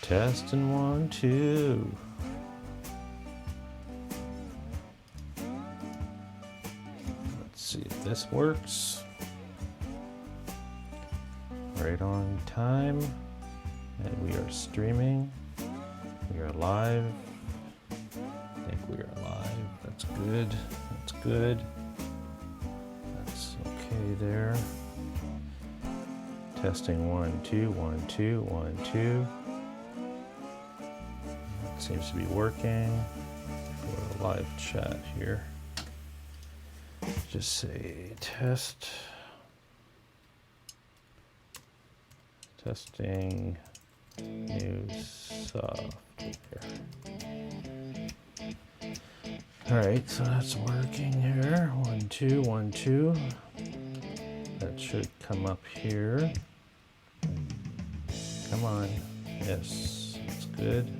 Testing 1, 2. Let's see if this works. Right on time. And we are streaming. We are live. I think we are live. That's good. That's good. That's okay there. Testing 1, 2, 1, 2, 1, 2. Seems to be working. For a live chat here. Just say test. Testing new software. All right, so that's working here. 1, 2, 1, 2. That should come up here. Come on. Yes, that's good.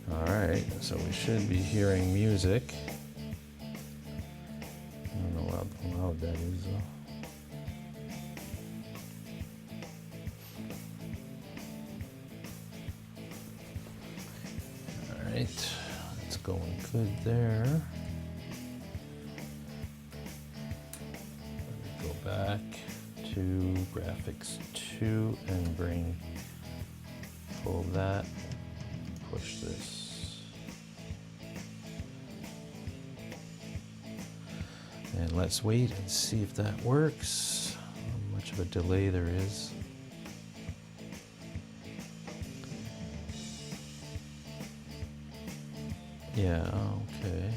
Alright, so we should be hearing music. I don't know how loud that is though. Alright, it's going good there. Let me go back to graphics 2 and pull that, push this. And let's wait and see if that works. How much of a delay there is. Yeah, okay.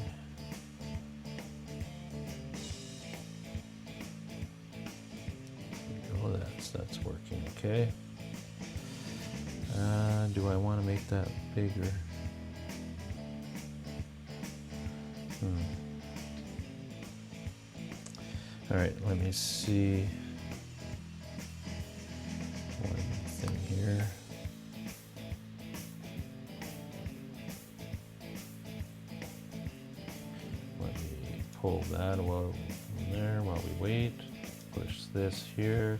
Oh, that's working, okay. Do I want to make that bigger? All right, let me see one thing here. Let me pull that from there while we wait. Push this here,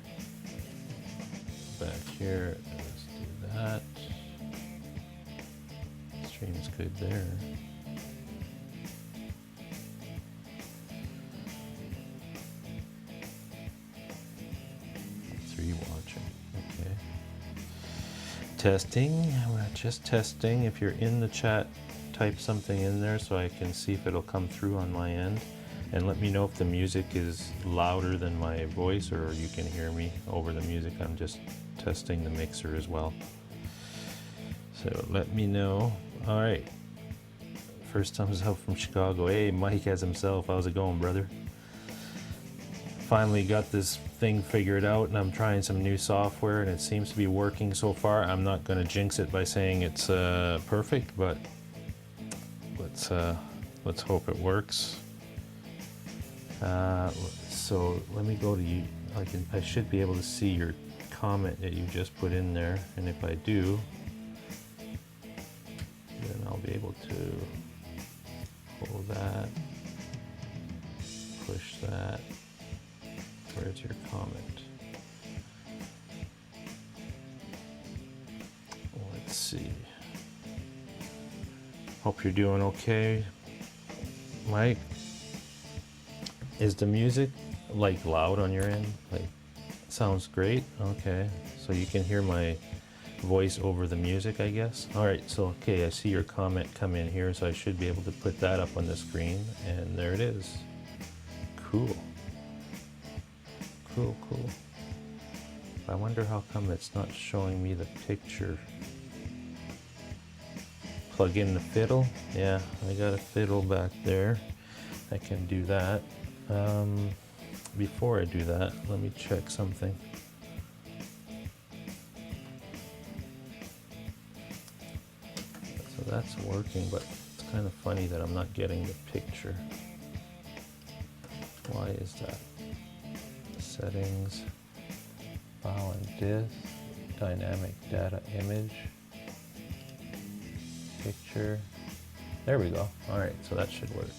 back here, and let's do that. Stream's good there. 3 watching, okay. Testing, we're just testing. If you're in the chat, type something in there so I can see if it'll come through on my end. And let me know if the music is louder than my voice or you can hear me over the music. I'm just testing the mixer as well. So let me know. All right. First thumbs up from Chicago. Hey, Mike as himself. How's it going, brother? Finally got this thing figured out and I'm trying some new software and it seems to be working so far. I'm not going to jinx it by saying it's perfect, but let's hope it works. So let me go to you. I should be able to see your comment that you just put in there, and if I do, then I'll be able to pull that, push that. Where's your comment? Let's see. Hope you're doing okay, Mike. Is the music like loud on your end? Like, sounds great. Okay, so you can hear my voice over the music, I guess. All right, so okay, I see your comment come in here, so I should be able to put that up on the screen, and there it is. Cool. Cool, cool. I wonder how come it's not showing me the picture. Plug in the fiddle. Yeah, I got a fiddle back there. I can do that. Before I do that, let me check something. So that's working, but it's kind of funny that I'm not getting the picture. Why is that? Settings, file and disk, dynamic data image, picture. There we go. All right, so that should work.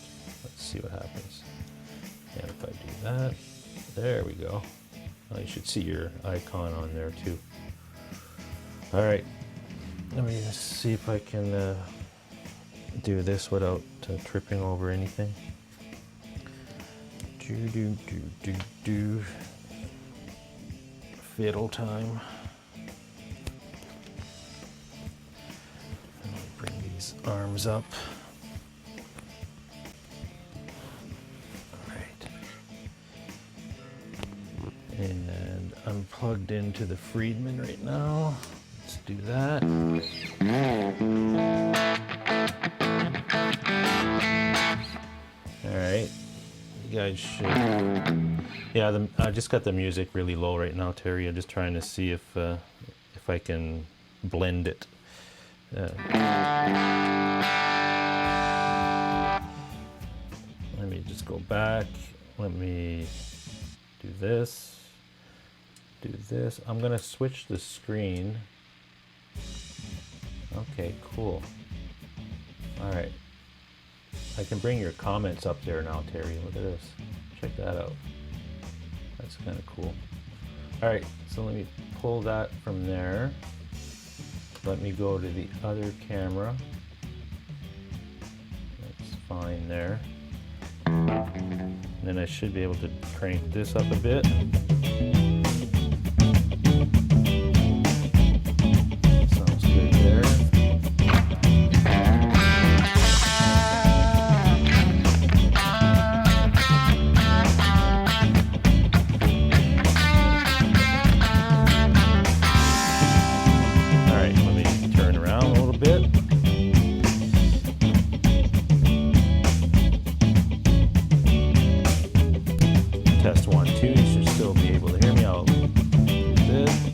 Let's see what happens. that. There we go. Oh, you should see your icon on there too. All right, let me just see if I can do this without tripping over anything. Do. Fiddle time. Let me bring these arms up. All right. And I'm plugged into the Friedman right now. Let's do that. All right. You guys should. Yeah, I just got the music really low right now, Terry. I'm just trying to see if I can blend it. Let me just go back. Let me do this. Do this. I'm gonna switch the screen. Okay, cool. All right. I can bring your comments up there now, Terry. Look at this. Check that out. That's kind of cool. All right, so let me pull that from there. Let me go to the other camera. That's fine there. And then I should be able to crank this up a bit. Sounds good there. Test 1, 2, you should still be able to hear me. I'll do this.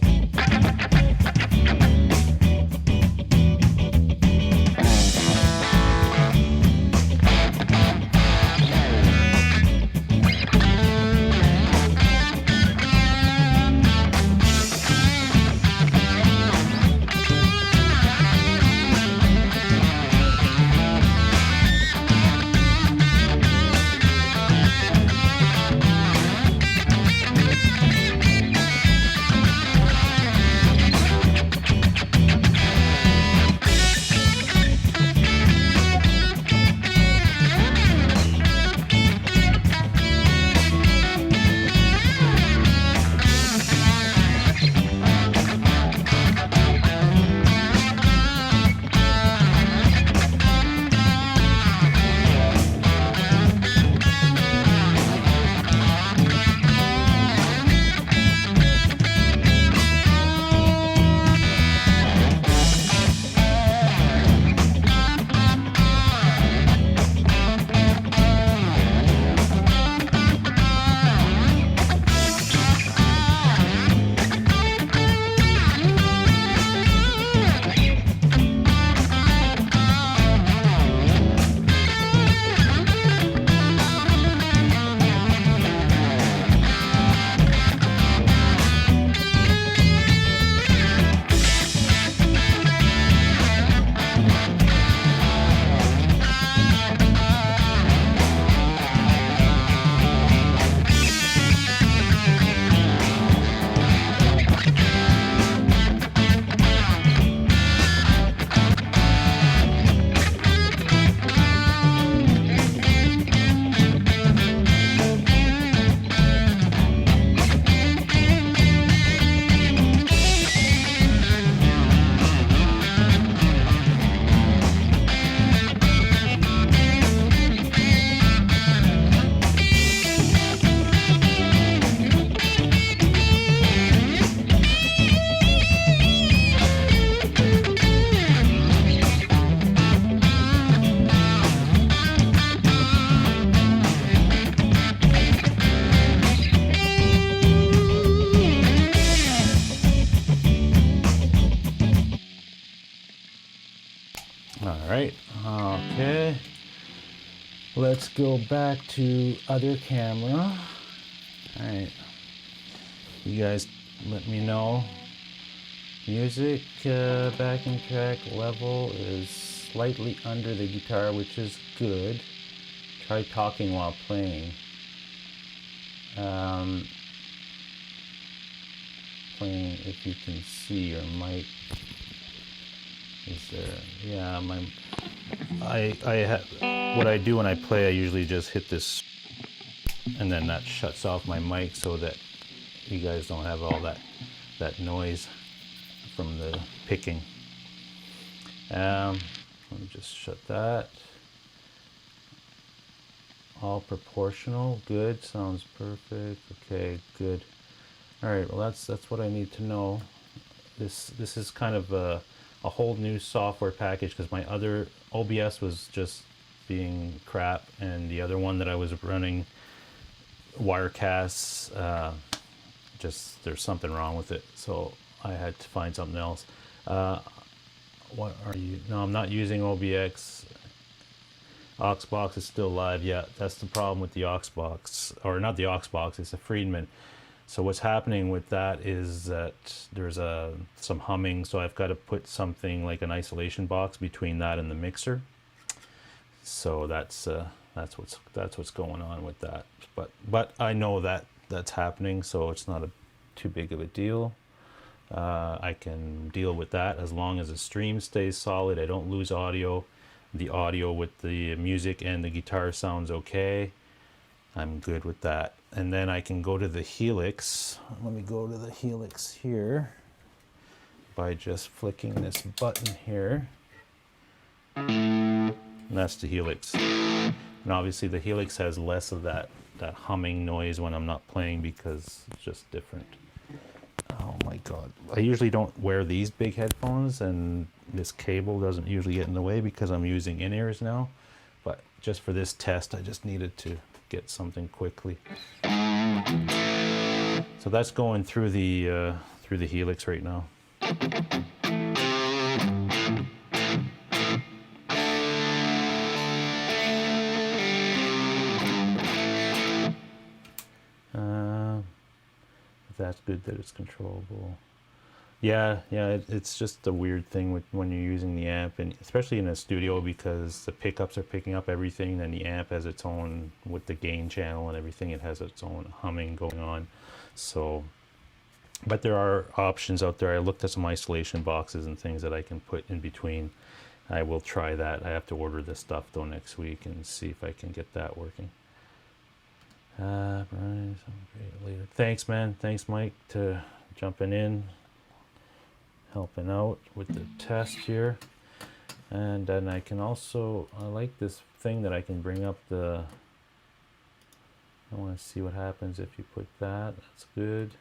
Alright, okay. Let's go back to other camera. Alright. You guys let me know. Music backing track level is slightly under the guitar, which is good. Try talking while playing. Playing, if you can see your mic, is there? Yeah, I have, what I do when I play, I usually just hit this, and then that shuts off my mic so that you guys don't have all that noise from the picking. Let me just shut that. All proportional, good, sounds perfect. Okay, good. All right, well that's what I need to know. This is kind of a whole new software package, because my other OBS was just being crap, and the other one that I was running, Wirecasts, just there's something wrong with it, so I had to find something else. What are you? No, I'm not using OBX. Auxbox is still live. Yeah, that's the problem with the Auxbox, or not the Auxbox, it's a Friedman. So what's happening with that is that there's some humming, so I've got to put something like an isolation box between that and the mixer. So that's what's going on with that. But I know that that's happening, so it's not too big of a deal. I can deal with that as long as the stream stays solid. I don't lose audio. The audio with the music and the guitar sounds okay. I'm good with that. And then I can go to the Helix. Let me go to the Helix here by just flicking this button here. And that's the Helix. And obviously the Helix has less of that humming noise when I'm not playing, because it's just different. Oh my God. I usually don't wear these big headphones, and this cable doesn't usually get in the way because I'm using in-ears now. But just for this test, I just needed to get something quickly. So that's going through the Helix right now. That's good that it's controllable. Yeah, it's just a weird thing when you're using the amp, and especially in a studio, because the pickups are picking up everything, and the amp has its own, with the gain channel and everything, it has its own humming going on. So, but there are options out there. I looked at some isolation boxes and things that I can put in between. I will try that. I have to order this stuff though next week and see if I can get that working. Brian, later. Thanks, man. Thanks, Mike, to jumping in, helping out with the test here. And then I can also, I like this thing that I can bring up I want to see what happens if you put that. That's good.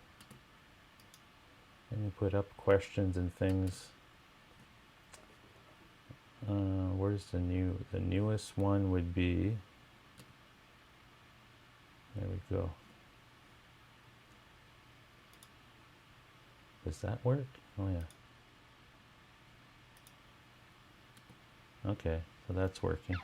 And you put up questions and things. Where's the newest one would be, there we go. Does that work? Oh yeah. Okay, so that's working.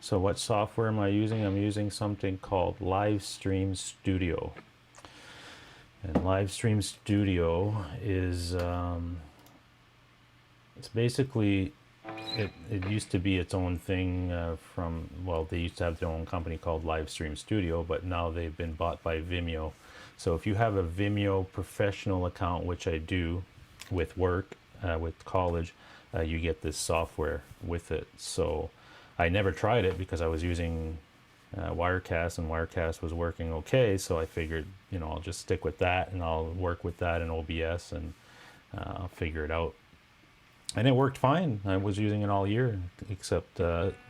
So what software am I using? I'm using something called Livestream Studio. And Livestream Studio is, it's basically, it used to be its own thing well, they used to have their own company called Livestream Studio, but now they've been bought by Vimeo. So if you have a Vimeo professional account, which I do with work, with college, you get this software with it. So I never tried it because I was using Wirecast, and Wirecast was working okay, so I figured, I'll just stick with that, and I'll work with that in OBS, and I'll figure it out. And it worked fine. I was using it all year, except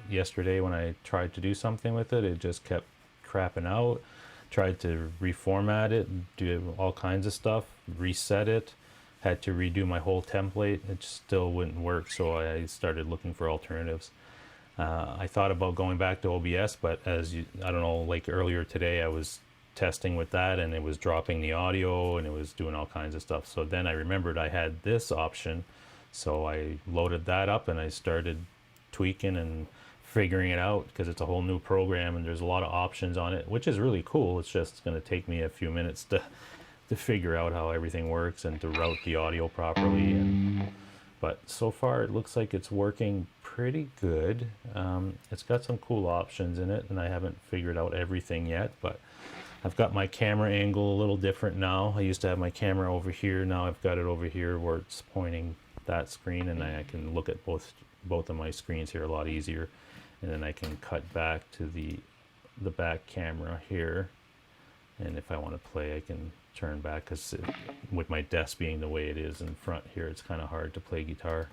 yesterday when I tried to do something with it, it just kept crapping out. Tried to reformat it, do all kinds of stuff, reset it, had to redo my whole template. It still wouldn't work, so I started looking for alternatives. I thought about going back to OBS, but I don't know, like earlier today I was testing with that, and it was dropping the audio and it was doing all kinds of stuff. So then I remembered I had this option, so I loaded that up and I started tweaking and figuring it out, because it's a whole new program and there's a lot of options on it, which is really cool. It's just going to take me a few minutes to figure out how everything works and to route the audio properly. But so far it looks like it's working pretty good. It's got some cool options in it, and I haven't figured out everything yet, but I've got my camera angle a little different now. I used to have my camera over here. Now I've got it over here where it's pointing that screen, and I can look at both of my screens here a lot easier. And then I can cut back to the back camera here, and if I want to play I can turn back, because with my desk being the way it is in front here, it's kind of hard to play guitar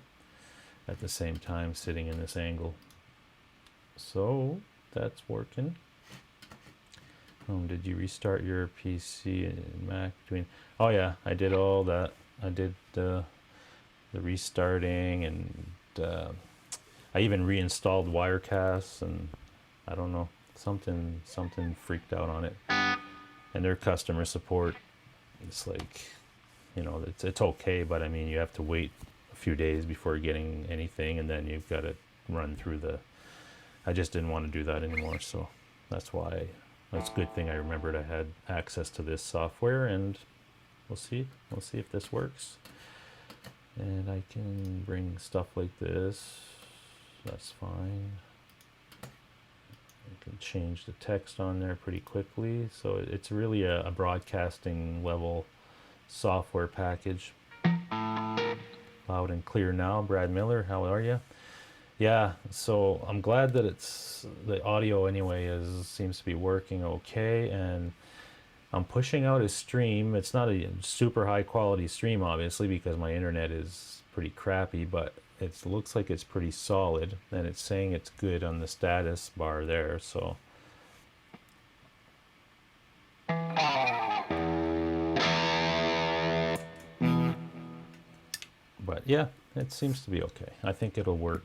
at the same time sitting in this angle. So that's working. Did you restart your PC and Mac between? Oh yeah, I did all that. I did the restarting, and I even reinstalled Wirecast, and I don't know, something freaked out on it. And their customer support, it's like, you know, it's okay, but I mean, you have to wait a few days before getting anything, and then you've got to run through I just didn't want to do that anymore, so that's why. That's a good thing I remembered I had access to this software, and we'll see if this works. And I can bring stuff like this. That's fine. I can change the text on there pretty quickly. So it's really a broadcasting level software package. Loud and clear now. Brad Miller, how are you? Yeah, so I'm glad that the audio anyway seems to be working okay, and I'm pushing out a stream. It's not a super high quality stream, obviously, because my internet is pretty crappy, but it looks like it's pretty solid, and it's saying it's good on the status bar there, so. But yeah, it seems to be okay. I think it'll work.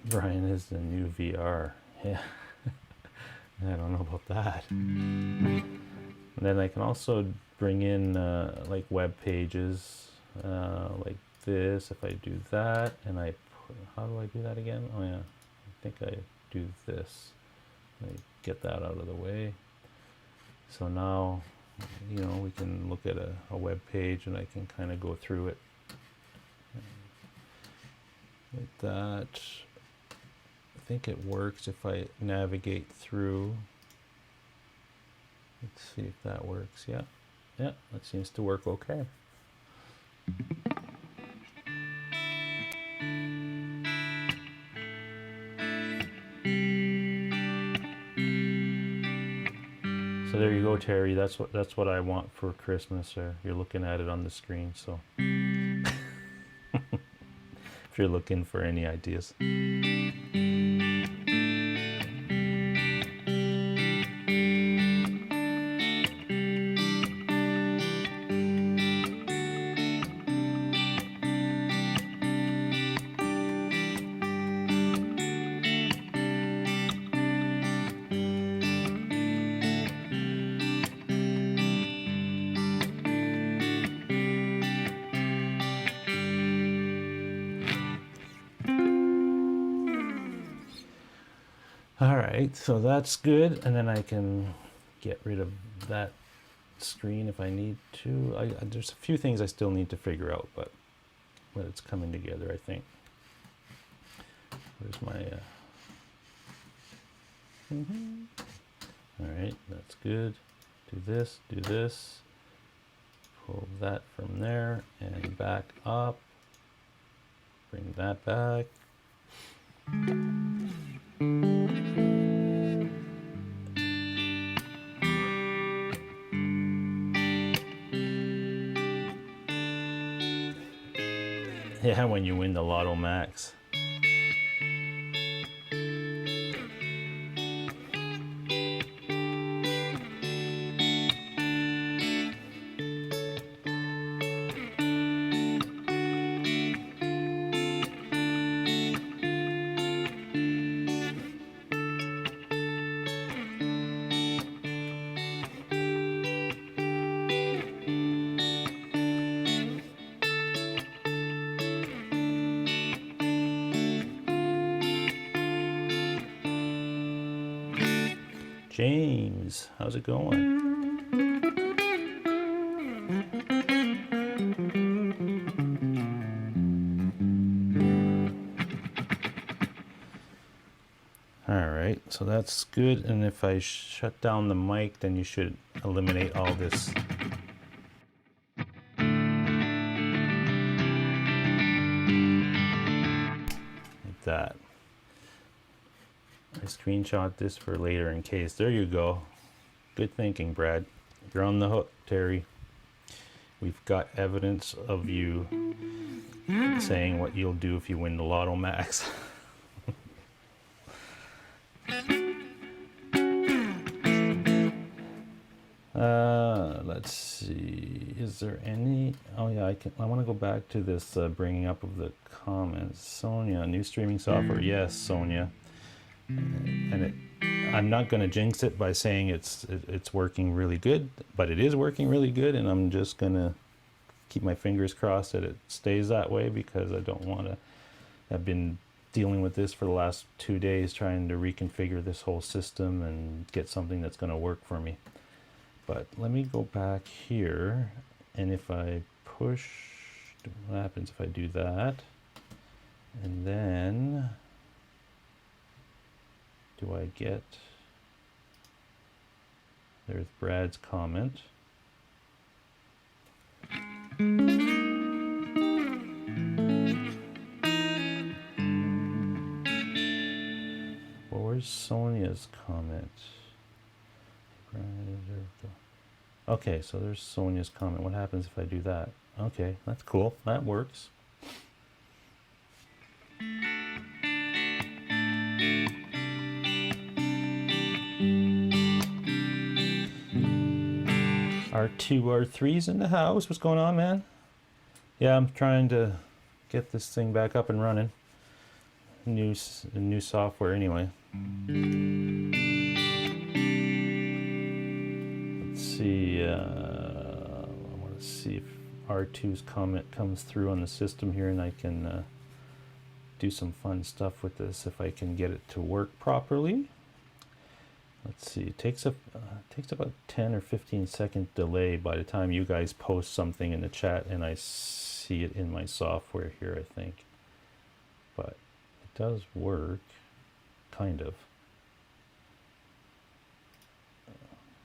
Brian is the new VR. Yeah, I don't know about that. And then I can also bring in like web pages like this. If I do that, and how do I do that again? Oh yeah, I think I do this. I get that out of the way. So now, you know, we can look at a web page, and I can kind of go through it like that. I think it works if I navigate through. Let's see if that works. Yeah, that seems to work okay. So there you go, Terry. That's what I want for Christmas. You're looking at it on the screen, so if you're looking for any ideas. All right, so that's good, and then I can get rid of that screen if I need to. There's a few things I still need to figure out, but it's coming together, I think. Where's my... All right, that's good. Do this. Pull that from there and back up. Bring that back. Yeah, when you win the Lotto Max. James, how's it going? Alright, so that's good, and if I shut down the mic, then you should eliminate all this. Like that. I screenshot this for later in case. There you go. Good thinking, Brad. You're on the hook, Terry. We've got evidence of you saying what you'll do if you win the Lotto Max. Let's see. Is there any? Oh yeah, I want to go back to this bringing up of the comments. Sonia, new streaming software. Yes, Sonia. And I'm not going to jinx it by saying it's working really good, but it is working really good, and I'm just going to keep my fingers crossed that it stays that way, because I don't want to. I've been dealing with this for the last 2 days, trying to reconfigure this whole system and get something that's going to work for me. But let me go back here, and if I push, what happens if I do that? And then, do I get, there's Brad's comment. Well, where's Sonia's comment? Okay, so there's Sonia's comment. What happens if I do that? Okay, that's cool. That works. R2, R3's in the house. What's going on, man? Yeah, I'm trying to get this thing back up and running. New software anyway. See, I want to see if R2's comment comes through on the system here, and I can do some fun stuff with this if I can get it to work properly. Let's see, it takes about 10 or 15 second delay by the time you guys post something in the chat and I see it in my software here, I think. But it does work, kind of.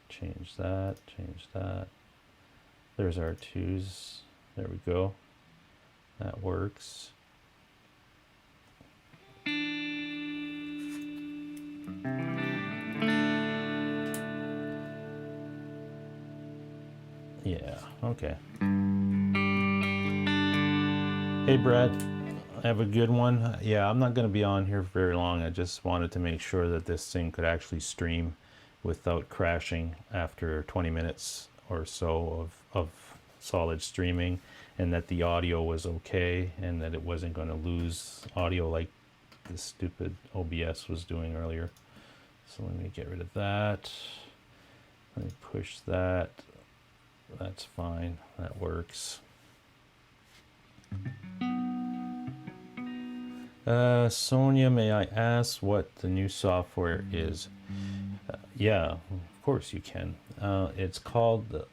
Change that, change that. There's our twos. There we go. That works. Yeah, okay. Hey Brad, I have a good one. Yeah, I'm not going to be on here for very long. I just wanted to make sure that this thing could actually stream without crashing after 20 minutes or so of solid streaming, and that the audio was okay, and that it wasn't going to lose audio like this stupid OBS was doing earlier. So let me get rid of that. Let me push that. That's fine. That works. Sonia, may I ask what the new software is? Yeah, of course you can. It's called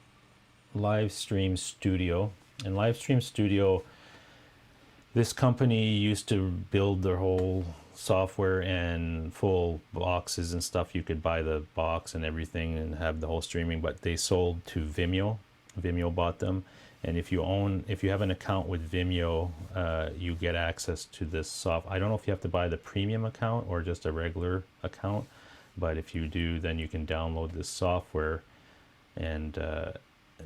Livestream Studio. And Livestream Studio, this company used to build their whole software and full boxes and stuff. You could buy the box and everything and have the whole streaming, but they sold to Vimeo. Vimeo bought them. And if you have an account with Vimeo, you get access to this software. I don't know if you have to buy the premium account or just a regular account, but if you do, then you can download this software, and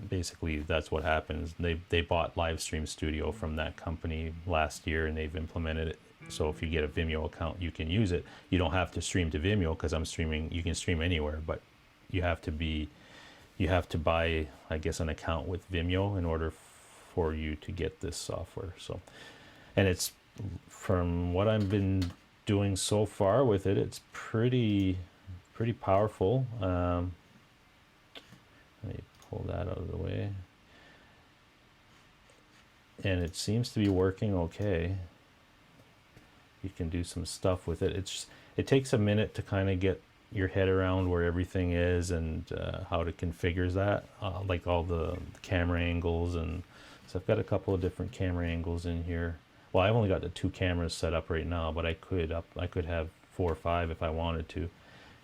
basically that's what happens. They bought Livestream Studio from that company last year, and they've implemented it. So if you get a Vimeo account, you can use it. You don't have to stream to Vimeo, because I'm streaming. You can stream anywhere, but you have to buy, I guess, an account with Vimeo in order for you to get this software. So, and it's, from what I've been doing so far with it, it's pretty powerful. Let me pull that out of the way. And it seems to be working okay. You can do some stuff with it. It takes a minute to kind of get your head around where everything is and how to configure that, like all the camera angles. And so I've got a couple of different camera angles in here. Well, I've only got the 2 cameras set up right now, but I could have 4 or 5 if I wanted to.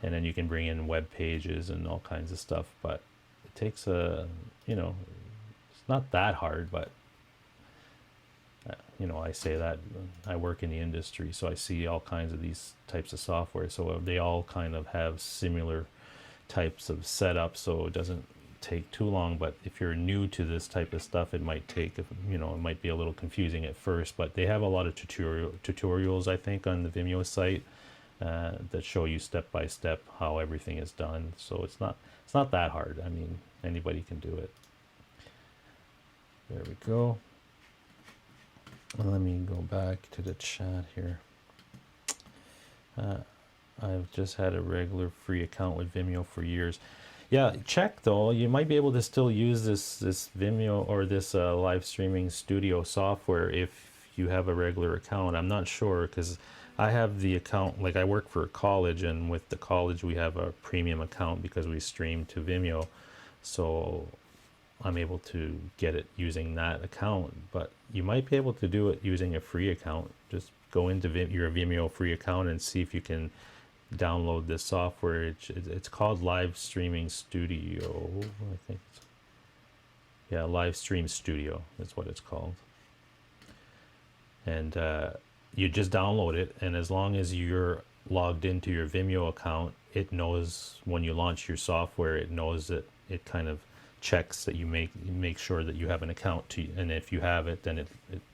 And then you can bring in web pages and all kinds of stuff, but it takes you know, it's not that hard, but you know, I say that I work in the industry, so I see all kinds of these types of software. So they all kind of have similar types of setup, so it doesn't take too long. But if you're new to this type of stuff, it might take, you know, it might be a little confusing at first. But they have a lot of tutorials, I think, on the Vimeo site that show you step by step how everything is done. So it's not that hard. I mean, anybody can do it. There we go. Let me go back to the chat here. I've just had a regular free account with Vimeo for years. Yeah, check though. You might be able to still use this Vimeo or this live streaming studio software if you have a regular account. I'm not sure because I have the account, like I work for a college, and with the college we have a premium account because we stream to Vimeo. So I'm able to get it using that account, but you might be able to do it using a free account. Just go into your Vimeo free account and see if you can download this software. It's called Live Streaming Studio, I think. Yeah, Live Stream Studio is what it's called. And you just download it, and as long as you're logged into your Vimeo account, it knows when you launch your software, it knows that it kind of checks that you make sure that you have an account and if you have it, then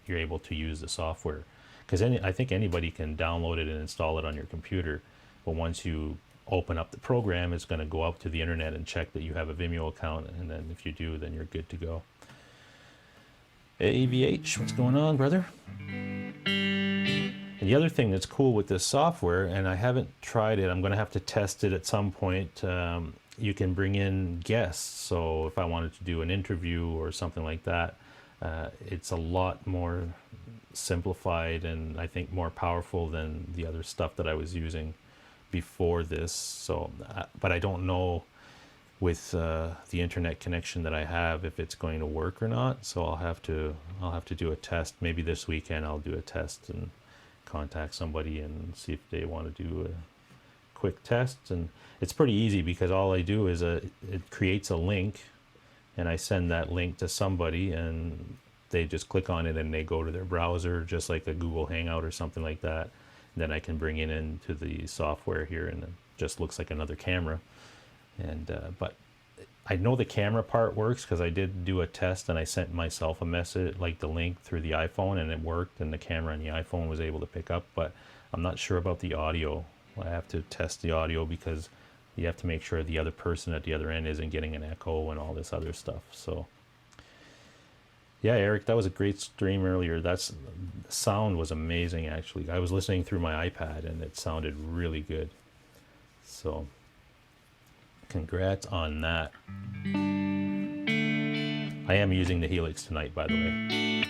you're able to use the software. Because I think anybody can download it and install it on your computer, but once you open up the program, it's going to go out to the internet and check that you have a Vimeo account, and then if you do, then you're good to go. AVH, what's going on, brother? And the other thing that's cool with this software, and I haven't tried it, I'm going to have to test it at some point. You can bring in guests. So if I wanted to do an interview or something like that, it's a lot more simplified and I think more powerful than the other stuff that I was using before this. So, but I don't know with the internet connection that I have if it's going to work or not. So I'll have to do a test. Maybe this weekend I'll do a test and contact somebody and see if they want to do a quick test. And it's pretty easy because all I do is it creates a link, and I send that link to somebody, and they just click on it and they go to their browser, just like a Google Hangout or something like that. Then I can bring it into the software here, and it just looks like another camera. And but I know the camera part works because I did do a test and I sent myself a message, like the link through the iPhone, and it worked, and the camera on the iPhone was able to pick up. But I'm not sure about the audio. I have to test the audio because you have to make sure the other person at the other end isn't getting an echo and all this other stuff. So yeah, Eric, that was a great stream earlier. The sound was amazing, actually. I was listening through my iPad and it sounded really good. So congrats on that. I am using the Helix tonight, by the way.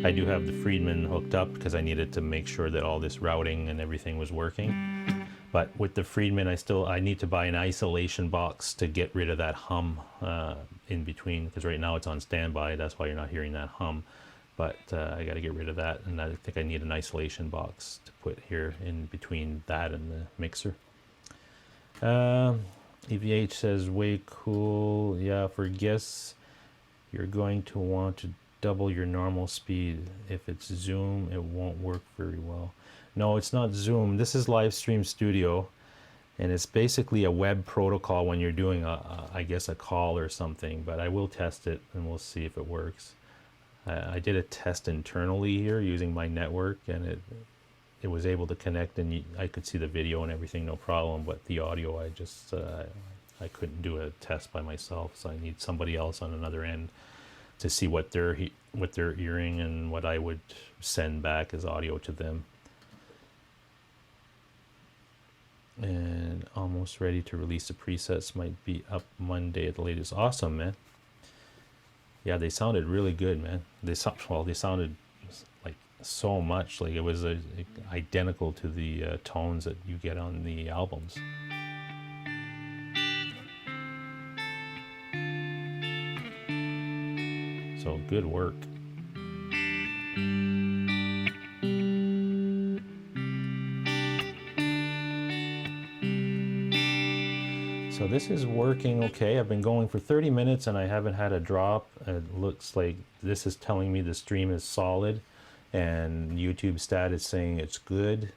I do have the Friedman hooked up because I needed to make sure that all this routing and everything was working. But with the Friedman, I need to buy an isolation box to get rid of that hum in between, because right now it's on standby. That's why you're not hearing that hum. But I got to get rid of that, and I think I need an isolation box to put here in between that and the mixer. EVH says, way cool. Yeah, for guests, you're going to want to double your normal speed. If it's Zoom, it won't work very well. No, it's not Zoom. This is Live Stream Studio, and it's basically a web protocol when you're doing I guess a call or something, but I will test it and we'll see if it works. I did a test internally here using my network, and it was able to connect, and I could see the video and everything, no problem, but the audio, I couldn't do a test by myself, so I need somebody else on another end to see what they're hearing and what I would send back as audio to them. And almost ready to release the presets, might be up Monday at the latest. Awesome, man. Yeah, they sounded really good, man. They sounded like so much. Like it was identical to the tones that you get on the albums. So good work. So this is working okay. I've been going for 30 minutes and I haven't had a drop. It looks like this is telling me the stream is solid, and YouTube stat is saying it's good.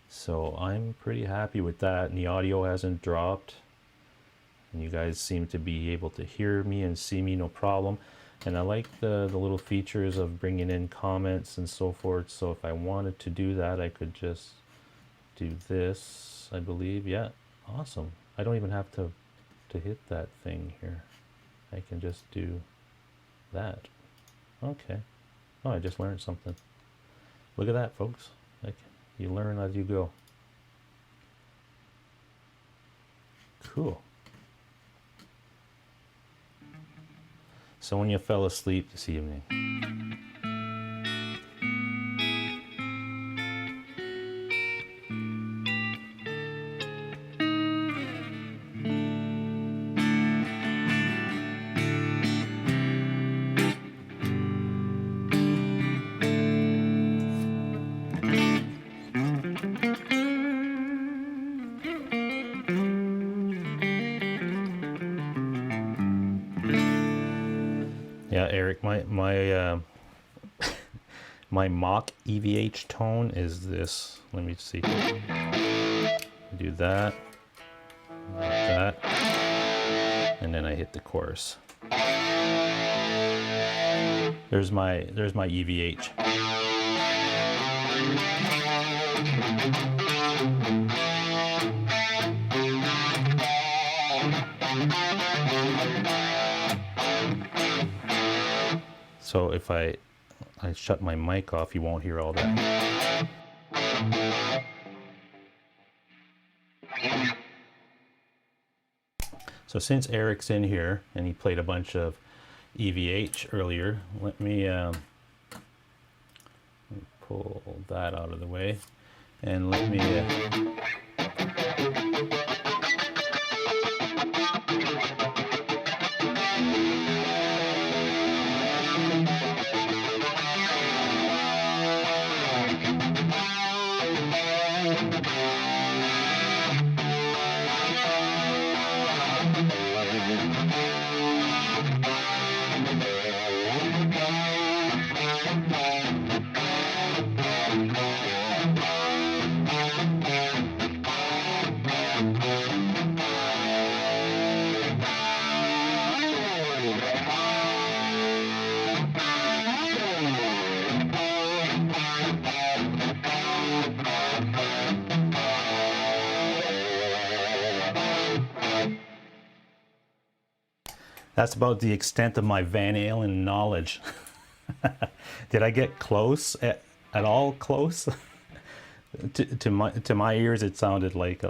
So I'm pretty happy with that, and the audio hasn't dropped. And you guys seem to be able to hear me and see me no problem. And I like the little features of bringing in comments and so forth. So if I wanted to do that, I could just do this, I believe. Yeah, awesome. I don't even have to hit that thing here. I can just do that. Okay. Oh, I just learned something. Look at that, folks. Like, you learn as you go. Cool. So when you fell asleep this evening, yeah, Eric, my my mock EVH tone is this. Let me see. Do that, and then I hit the chorus. There's my EVH. So if I shut my mic off, you won't hear all that. So since Eric's in here and he played a bunch of EVH earlier, let me pull that out of the way, and let me that's about the extent of my Van Halen knowledge. Did I get close at all close? to my ears, it sounded like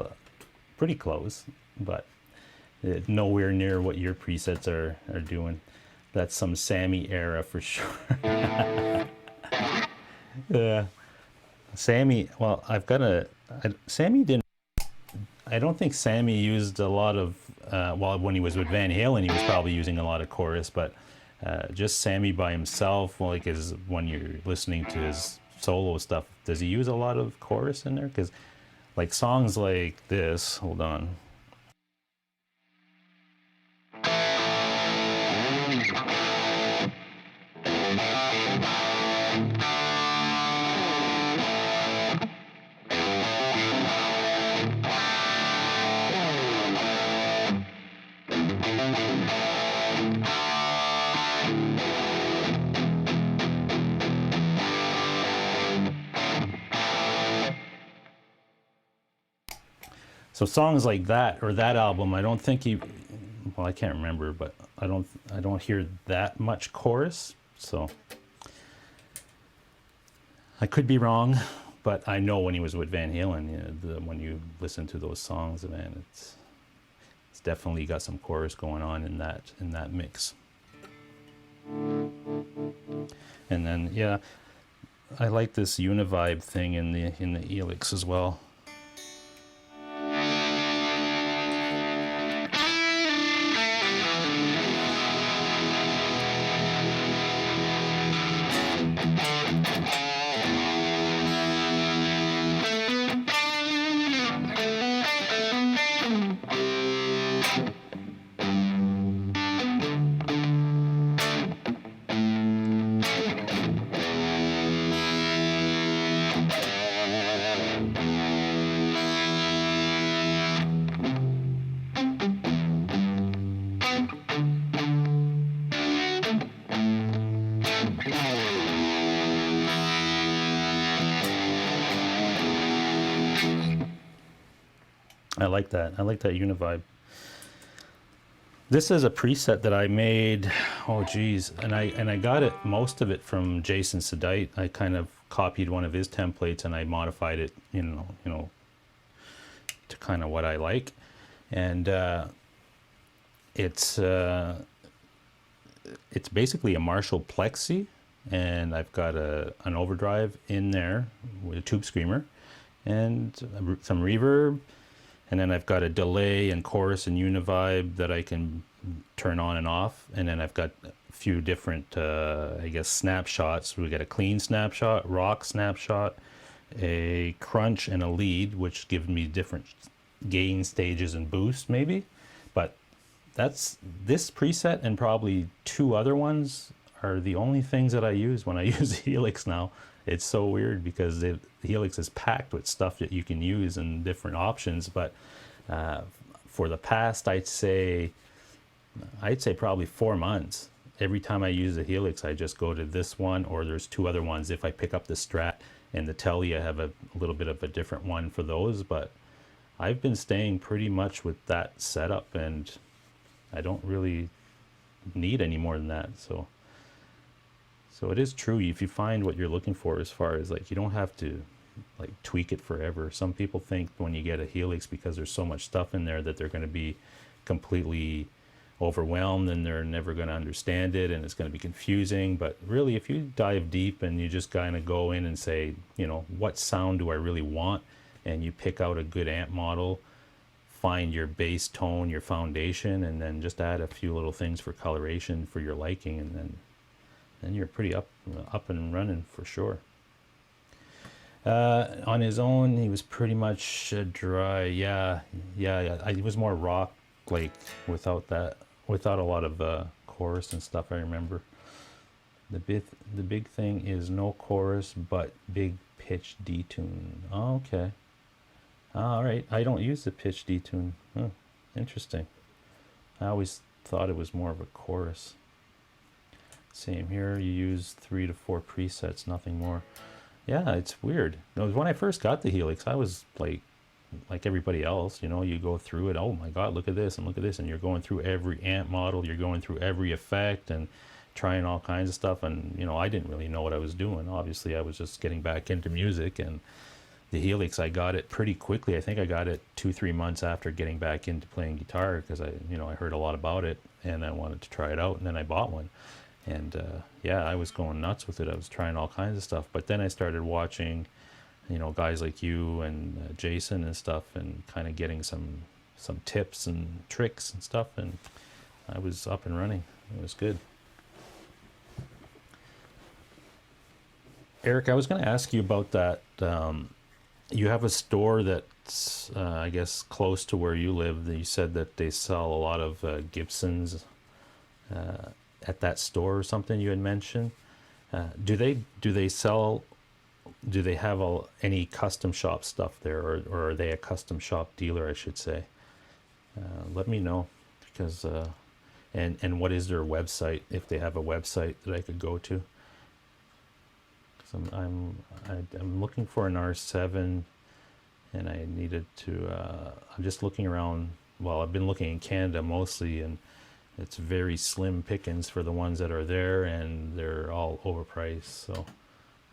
pretty close, but nowhere near what your presets are doing. That's some Sammy era for sure. Sammy. Well, Sammy didn't. I don't think Sammy used a lot of, well, when he was with Van Halen, he was probably using a lot of chorus, but just Sammy by himself, like when you're listening to his solo stuff, does he use a lot of chorus in there? Because like songs like this, hold on. So songs like that, or that album, I don't think well, I can't remember, but I don't hear that much chorus. So I could be wrong, but I know when he was with Van Halen, when you listen to those songs, man, it's definitely got some chorus going on in that mix. And then yeah, I like this Univibe thing in the Helix as well. I like that. I like that Univibe. This is a preset that I made. Oh geez, and I got it, most of it, from Jason Sedite. I kind of copied one of his templates and I modified it, you know, to kind of what I like. And it's basically a Marshall Plexi, and I've got an overdrive in there with a tube screamer and some reverb. And then I've got a delay and chorus and Univibe that I can turn on and off. And then I've got a few different, I guess, snapshots. We got a clean snapshot, rock snapshot, a crunch, and a lead, which give me different gain stages and boost maybe. But that's this preset, and probably two other ones are the only things that I use when I use Helix now. It's so weird because the Helix is packed with stuff that you can use and different options. But for the past, I'd say probably 4 months, every time I use the Helix, I just go to this one, or there's two other ones. If I pick up the Strat and the Telly, I have a little bit of a different one for those. But I've been staying pretty much with that setup, and I don't really need any more than that. So it is true, if you find what you're looking for, as far as like, you don't have to like tweak it forever. Some people think when you get a Helix, because there's so much stuff in there, that they're going to be completely overwhelmed and they're never going to understand it and it's going to be confusing. But really, if you dive deep and you just kind of go in and say, you know, what sound do I really want, and you pick out a good amp model, find your bass tone, your foundation, and then just add a few little things for coloration for your liking, and then you're pretty up and running for sure. On his own, he was pretty much dry. Yeah. He was more rock, like without a lot of chorus and stuff. I remember. The big thing is no chorus, but big pitch detune. Oh, okay. All right. I don't use the pitch detune. Huh. Interesting. I always thought it was more of a chorus. Same here, you use 3 to 4 presets, nothing more. Yeah, it's weird. When I first got the Helix, I was like everybody else, you know, you go through it, oh my God, look at this and look at this, and you're going through every amp model, you're going through every effect and trying all kinds of stuff. And, you know, I didn't really know what I was doing. Obviously, I was just getting back into music, and the Helix, I got it pretty quickly. I think I got it 2-3 months after getting back into playing guitar, because I heard a lot about it and I wanted to try it out, and then I bought one. And yeah, I was going nuts with it. I was trying all kinds of stuff. But then I started watching, you know, guys like you and Jason and stuff, and kind of getting some tips and tricks and stuff. And I was up and running. It was good. Eric, I was going to ask you about that. You have a store that's, I guess, close to where you live. You said that they sell a lot of Gibsons at that store or something you had mentioned. Do they have any custom shop stuff there, or are they a custom shop dealer, I should say? Let me know, because and what is their website, if they have a website that I could go to? Because I'm looking for an R7, and I needed to. I'm just looking around. Well, I've been looking in Canada mostly, and it's very slim pickings for the ones that are there, and they're all overpriced. So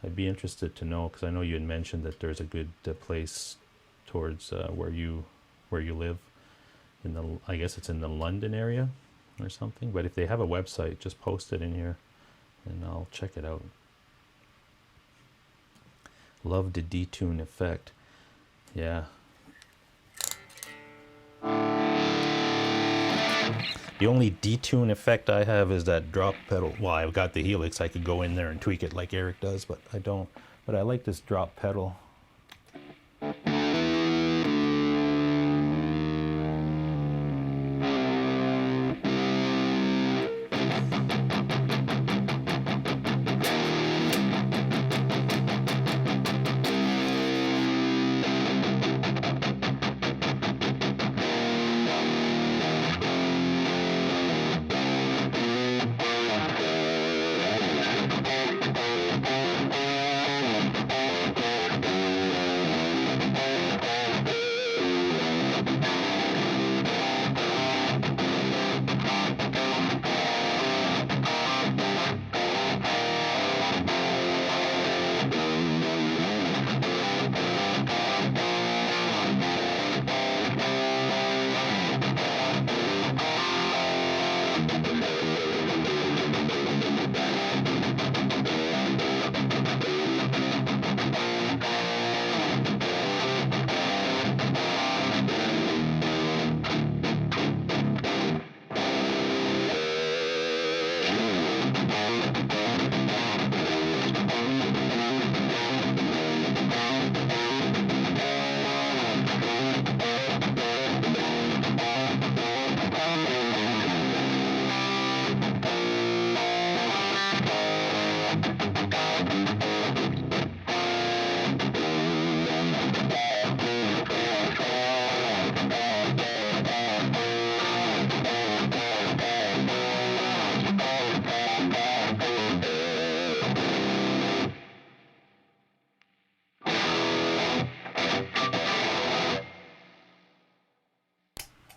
I'd be interested to know, because I know you had mentioned that there's a good place towards where you live. I guess it's in the London area or something. But if they have a website, just post it in here, and I'll check it out. Love the detune effect. Yeah. The only detune effect I have is that drop pedal. Well, I've got the Helix. I could go in there and tweak it like Eric does, but I don't. But I like this drop pedal.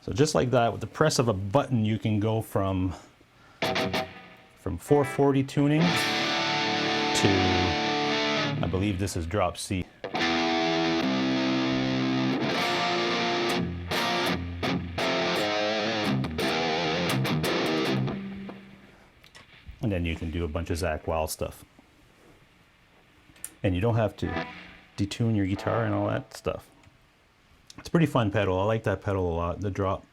So just like that, with the press of a button, you can go from 440 tuning to, I believe this is drop C. And then you can do a bunch of Zach Wild stuff. And you don't have to detune your guitar and all that stuff. It's a pretty fun pedal. I like that pedal a lot. The drop,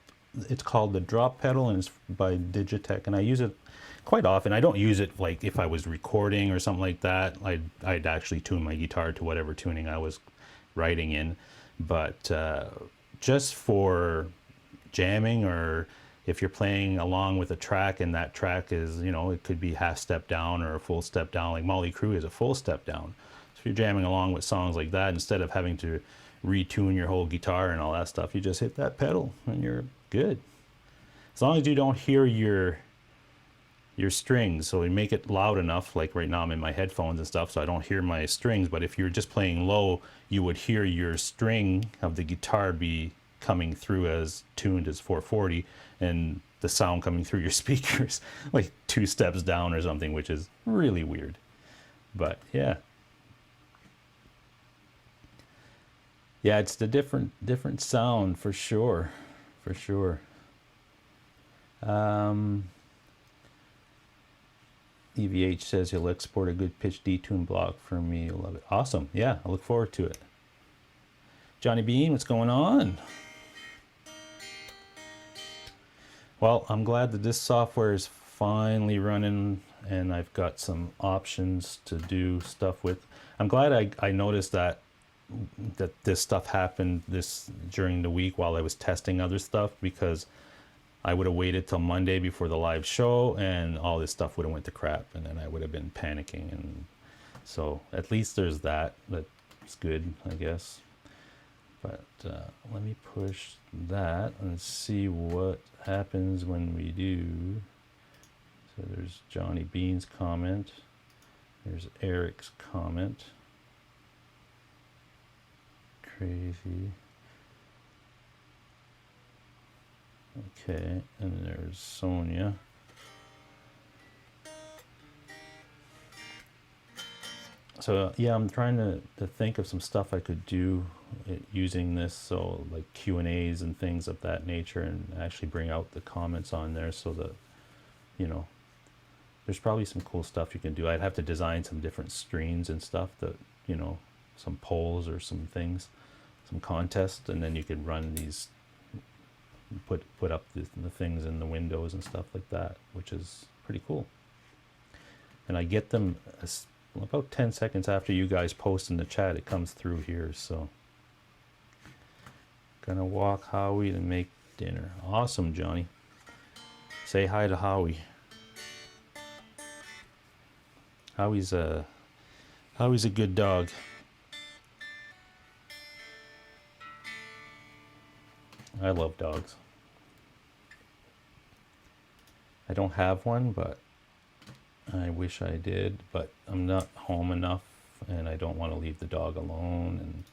it's called the drop pedal, and it's by Digitech, and I use it quite often. I don't use it like if I was recording or something like that. I'd actually tune my guitar to whatever tuning I was writing in, but just for jamming, or if you're playing along with a track and that track is, you know, it could be half step down or a full step down, like Molly Crew is a full step down. So if you're jamming along with songs like that, instead of having to retune your whole guitar and all that stuff, you just hit that pedal and you're good. As long as you don't hear your strings, so you make it loud enough, like right now I'm in my headphones and stuff, so I don't hear my strings, but if you're just playing low, you would hear your string of the guitar be coming through as tuned as 440, and the sound coming through your speakers like 2 steps down or something, which is really weird. But yeah. Yeah, it's the different sound for sure, for sure. EVH says he'll export a good pitch detune block for me. You'll love it. Awesome. Yeah, I look forward to it. Johnny Bean, what's going on? Well, I'm glad that this software is finally running and I've got some options to do stuff with. I'm glad I noticed that this stuff happened during the week while I was testing other stuff, because I would have waited till Monday before the live show and all this stuff would have went to crap, and then I would have been panicking. And so at least there's that. That's good, I guess. But let me push that and see what happens when we do. So there's Johnny Bean's comment. There's Eric's comment. Crazy. Okay, and there's Sonia. So yeah, I'm trying to think of some stuff I could do using this, so like Q&As and things of that nature, and actually bring out the comments on there, so that, you know, there's probably some cool stuff you can do. I'd have to design some different screens and stuff that, you know, some polls or some things, some contests, and then you could run these, put up the things in the windows and stuff like that, which is pretty cool. And I get them about 10 seconds after you guys post in the chat. It comes through here. So gonna walk Howie to make dinner. Awesome, Johnny. Say hi to Howie. Howie's a good dog. I love dogs. I don't have one, but I wish I did, but I'm not home enough and I don't want to leave the dog alone, and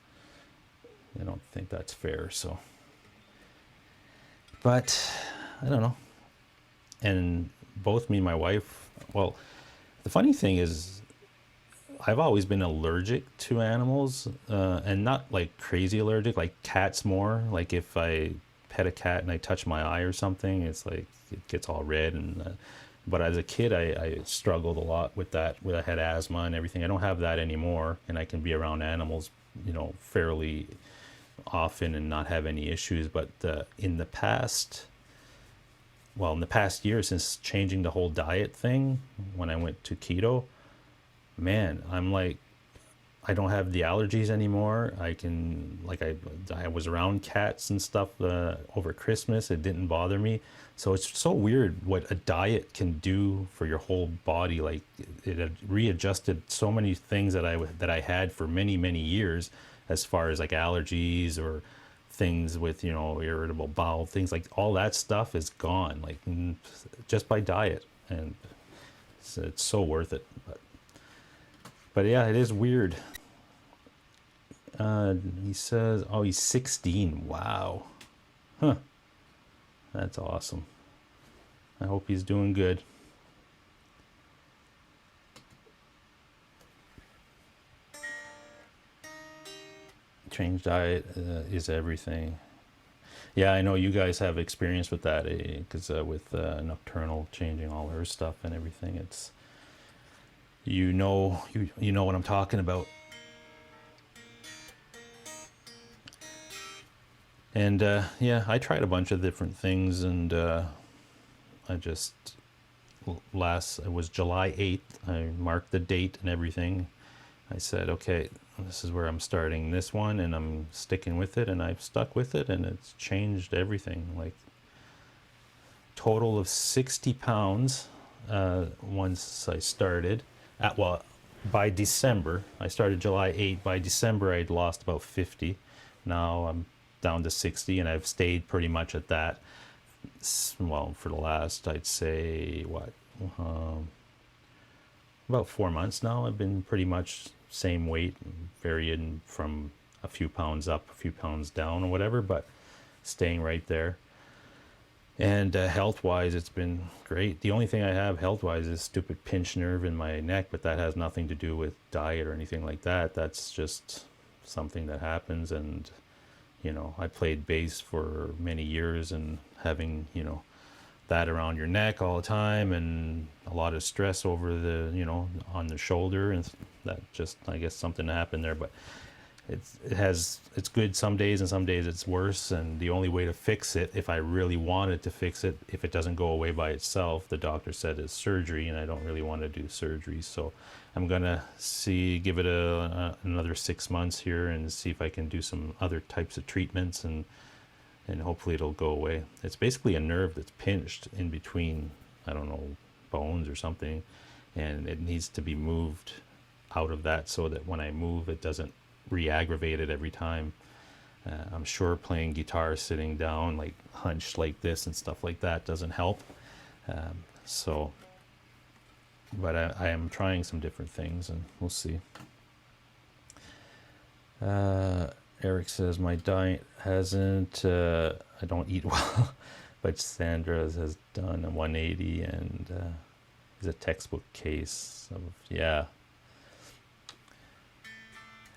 I don't think that's fair, so. But I don't know. And both me and my wife, well, the funny thing is I've always been allergic to animals, and not like crazy allergic, like cats more. Like if I pet a cat and I touch my eye or something, it's like it gets all red. And but as a kid, I struggled a lot with that. I had asthma and everything. I don't have that anymore, and I can be around animals, you know, fairly often and not have any issues. But in the past year, since changing the whole diet thing, when I went to keto, man, I'm like, I don't have the allergies anymore. I can, like, I was around cats and stuff over Christmas. It didn't bother me. So it's so weird what a diet can do for your whole body. Like it had readjusted so many things that I had for many, many years, as far as like allergies or things with, you know, irritable bowel, things like all that stuff is gone, like just by diet. And it's so worth it. But yeah, it is weird. He says, oh, he's 16. Wow. Huh. That's awesome. I hope he's doing good. Change diet is everything. Yeah, I know you guys have experience with that, because with Nocturnal changing all her stuff and everything, it's, you know what I'm talking about. And yeah, I tried a bunch of different things, and I just, it was July 8th, I marked the date and everything. I said, okay, this is where I'm starting this one, and I'm sticking with it, and I've stuck with it, and it's changed everything. Like, total of 60 pounds once I started. By December, I started July 8th. By December, I'd lost about 50. Now I'm down to 60, and I've stayed pretty much at that. Well, for the last, I'd say, about 4 months now, I've been pretty much same weight, varying from a few pounds up, a few pounds down, or whatever, but staying right there. And health-wise, it's been great. The only thing I have health-wise is stupid pinched nerve in my neck, but that has nothing to do with diet or anything like that. That's just something that happens. And, you know, I played bass for many years, and having, you know, that around your neck all the time, and a lot of stress over the, you know, on the shoulder, and that just, I guess something happened there. But it's good some days, and some days it's worse. And the only way to fix it, if I really wanted to fix it, if it doesn't go away by itself, the doctor said, is surgery, and I don't really want to do surgery. So I'm gonna give it another 6 months here, and see if I can do some other types of treatments, and hopefully it'll go away. It's basically a nerve that's pinched in between, I don't know, bones or something, and it needs to be moved out of that, so that when I move, it doesn't re-aggravate it every time. I'm sure playing guitar sitting down, like hunched like this and stuff like that, doesn't help. But I am trying some different things, and we'll see. Eric says, my diet hasn't, I don't eat well, but Sandra has done a 180, and is a textbook case of, yeah.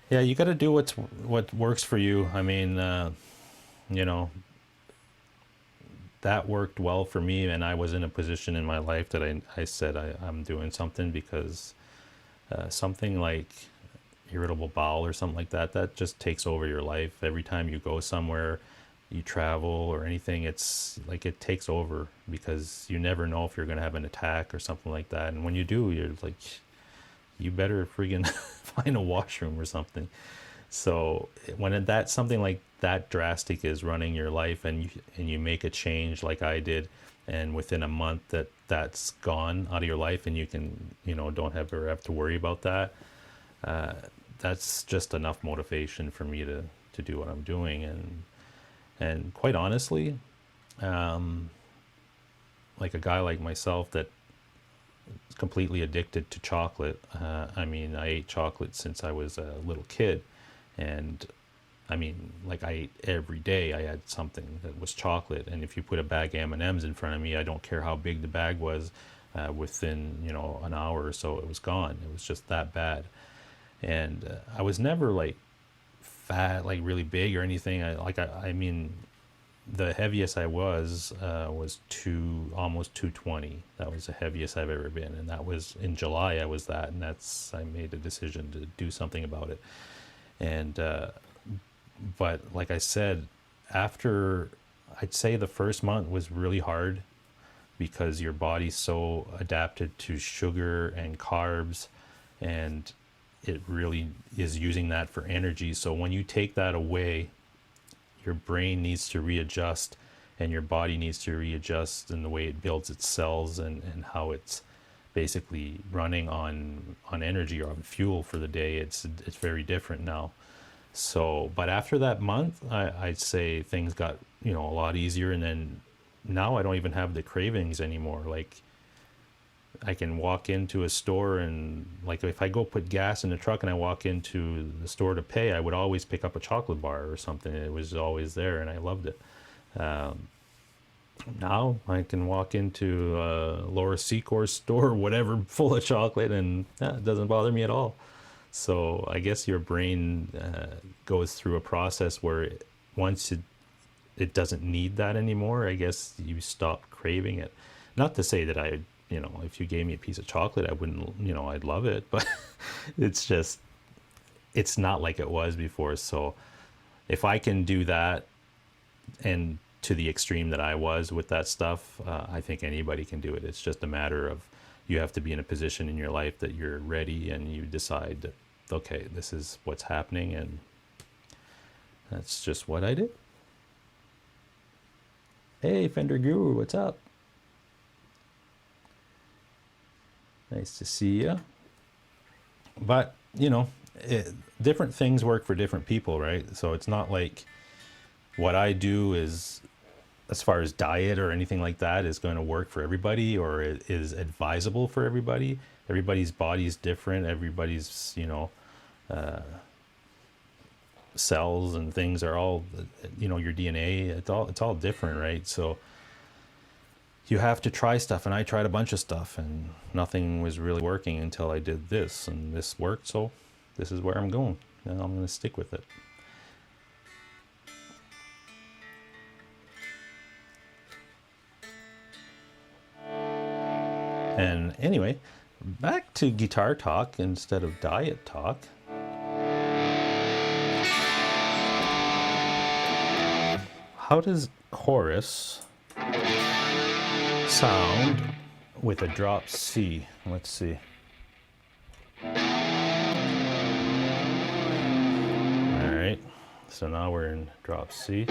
Yeah, you got to do what works for you. I mean, you know, that worked well for me, and I was in a position in my life that I said I'm doing something, because something like, irritable bowel or something like that, that just takes over your life. Every time you go somewhere, you travel or anything, it's like it takes over, because you never know if you're going to have an attack or something like that. And when you do, you're like, you better friggin' find a washroom or something. So when that's something like that drastic is running your life, and you make a change like I did, and within a month that's gone out of your life, and you can, don't ever have to worry about that, that's just enough motivation for me to do what I'm doing. And quite honestly, like a guy like myself that is completely addicted to chocolate. I mean, I ate chocolate since I was a little kid, and I mean, like, I ate every day. I had something that was chocolate, and if you put a bag of M&Ms in front of me, I don't care how big the bag was, within an hour or so, it was gone. It was just that bad. And I was never like fat, like really big or anything. I mean, the heaviest I was almost 220. That was the heaviest I've ever been, and that was in July. I was that, and I made a decision to do something about it. And but like I said, after, I'd say the first month was really hard, because your body's so adapted to sugar and carbs, and it really is using that for energy. So when you take that away, your brain needs to readjust, and your body needs to readjust in the way it builds its cells, and how it's basically running on energy or on fuel for the day. It's very different now. So, but after that month, I'd say things got, a lot easier. And then now I don't even have the cravings anymore. Like, I can walk into a store, and like, if I go put gas in the truck and I walk into the store to pay, I would always pick up a chocolate bar or something. It was always there, and I loved it. Now I can walk into a Laura Secord store or whatever, full of chocolate, and it doesn't bother me at all. So I guess your brain goes through a process where once it doesn't need that anymore, I guess you stop craving it. Not to say that if you gave me a piece of chocolate, I wouldn't, I'd love it, but it's not like it was before. So if I can do that, and to the extreme that I was with that stuff, I think anybody can do it. It's just a matter of, you have to be in a position in your life that you're ready, and you decide that, okay, this is what's happening, and that's just what I did. Hey, Fender Guru, what's up? Nice to see you. But, different things work for different people, right? So it's not like what I do is, as far as diet or anything like that, is going to work for everybody, or is advisable for everybody. Everybody's body is different. Everybody's, cells and things are all, your DNA, it's all different, right? So you have to try stuff, and I tried a bunch of stuff, and nothing was really working until I did this, and this worked. So this is where I'm going, and I'm going to stick with it. And anyway, back to guitar talk instead of diet talk. How does Horace sound with a drop C? Let's see. All right, so now we're in drop C.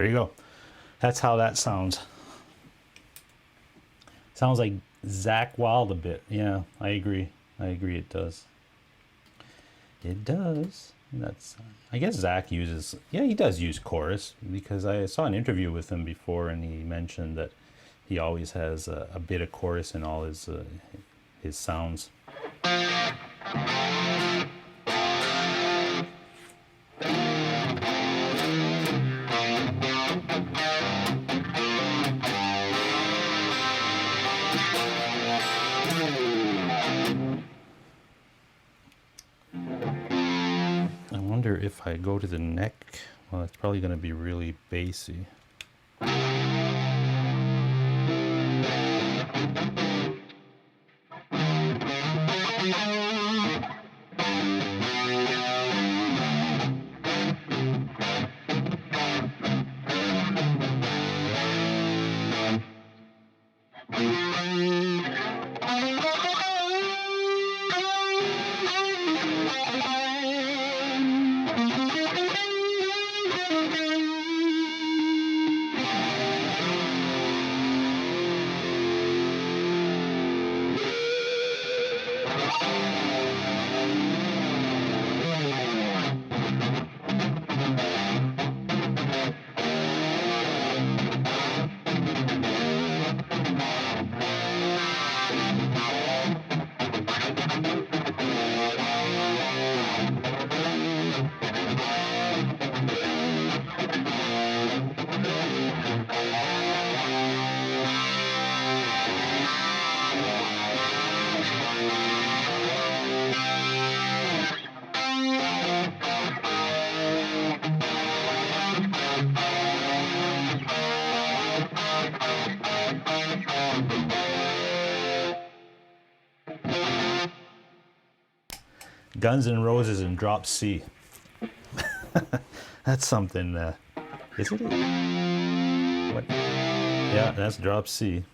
there you go. That's how that sounds. Sounds like Zach Wild a bit. Yeah, I agree. I agree it does. It does. That's, I guess Zach uses, yeah, he does use chorus, because I saw an interview with him before and he mentioned that he always has a bit of chorus in all his sounds. I wonder if I go to the neck, well, it's probably going to be really bassy. Guns N' Roses and Drop C. That's something, isn't it? What? Yeah, that's Drop C.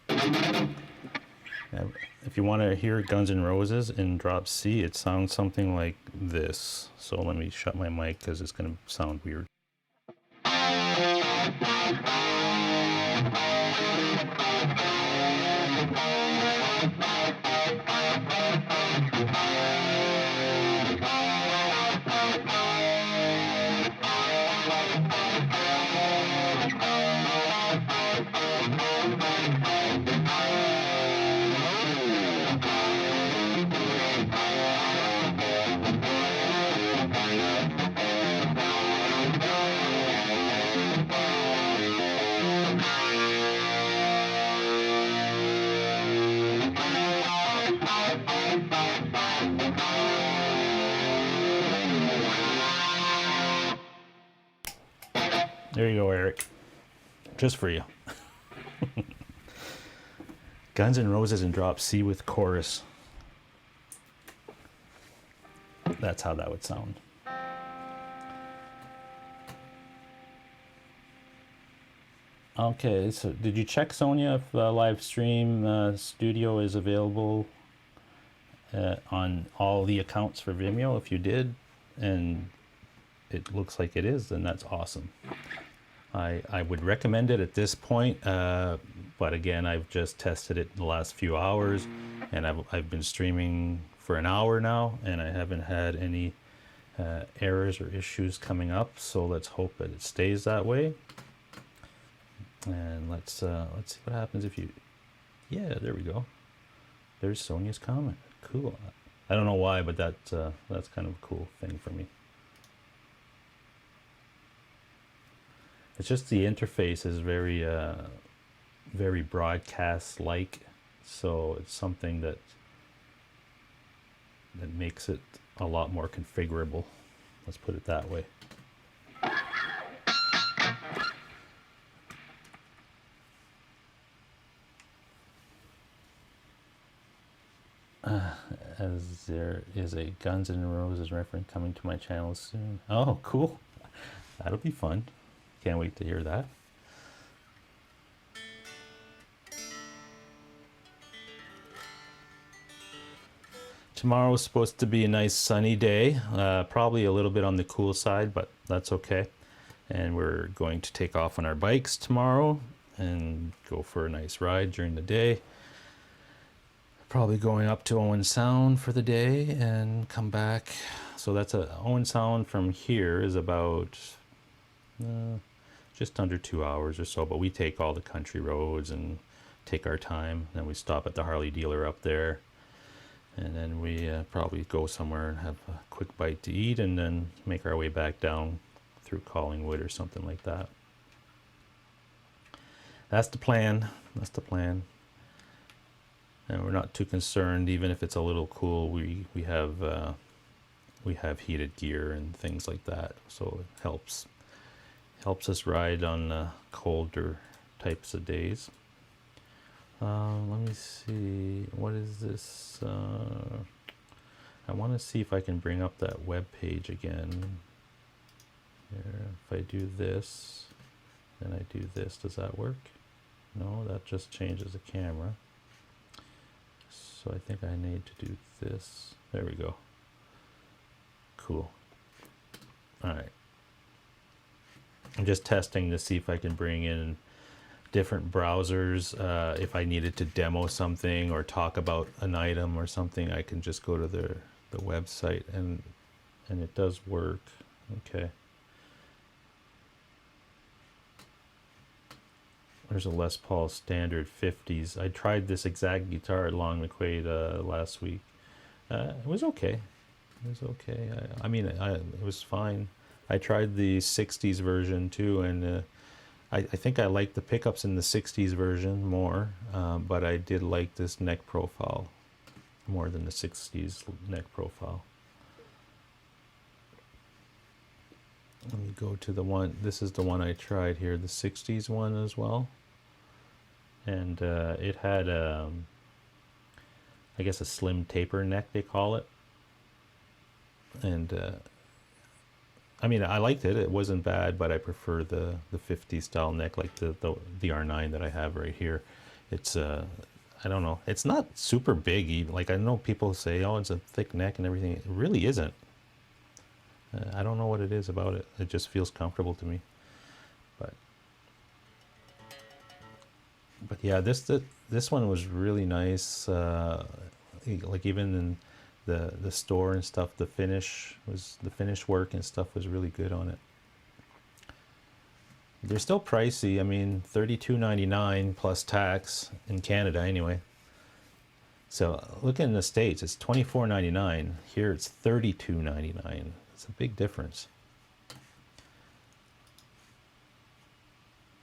If you want to hear Guns N' Roses in Drop C, it sounds something like this. So let me shut my mic because it's going to sound weird. There you go, Eric. Just for you. Guns N' Roses and Drop C with chorus. That's how that would sound. Okay, so did you check, Sonia, if live stream studio is available on all the accounts for Vimeo? If you did, and it looks like it is, then that's awesome. I would recommend it at this point, but again, I've just tested it in the last few hours, and I've been streaming for an hour now, and I haven't had any errors or issues coming up. So let's hope that it stays that way. And let's see what happens if you. Yeah, there we go. There's Sonia's comment. Cool. I don't know why, but that's kind of a cool thing for me. It's just the interface is very very broadcast-like, so it's something that makes it a lot more configurable. Let's put it that way. As there is a Guns N' Roses reference coming to my channel soon. Oh, cool. That'll be fun. Can't wait to hear that. Tomorrow's supposed to be a nice sunny day. Probably a little bit on the cool side, but that's okay. And we're going to take off on our bikes tomorrow and go for a nice ride during the day. Probably going up to Owen Sound for the day and come back. So that's Owen Sound from here is about just under 2 hours or so, but we take all the country roads and take our time. Then we stop at the Harley dealer up there, and then we probably go somewhere and have a quick bite to eat, and then make our way back down through Collingwood or something like that. That's the plan. That's the plan. And we're not too concerned, even if it's a little cool. We have heated gear and things like that, so it helps us ride on colder types of days. Let me see, what is this? I want to see if I can bring up that web page again. Here, if I do this, then I do this, does that work? No, that just changes the camera. So I think I need to do this. There we go. Cool. All right. I'm just testing to see if I can bring in different browsers. If I needed to demo something or talk about an item or something, I can just go to the website, and it does work. Okay. There's a Les Paul Standard 50s. I tried this exact guitar at Long McQuaid last week. It was okay. It was okay. I mean, it was fine. I tried the 60s version too, and I think I liked the pickups in the 60s version more, but I did like this neck profile more than the 60s neck profile. Let me go to the one, this is the one I tried here, the 60s one as well. And it had, I guess, a slim taper neck, they call it. And I mean, I liked it. It wasn't bad, but I prefer the 50 style neck, like the R9 that I have right here. It's I don't know. It's not super big even. Like, I know people say, oh, it's a thick neck and everything. It really isn't. I don't know what it is about it. It just feels comfortable to me. But yeah, this one was really nice. Like, even in the store and stuff, the finish work and stuff was really good on it. They're still pricey. I mean, $32.99 plus tax in Canada anyway. So look in the States, it's $24.99. Here it's $32.99. It's a big difference.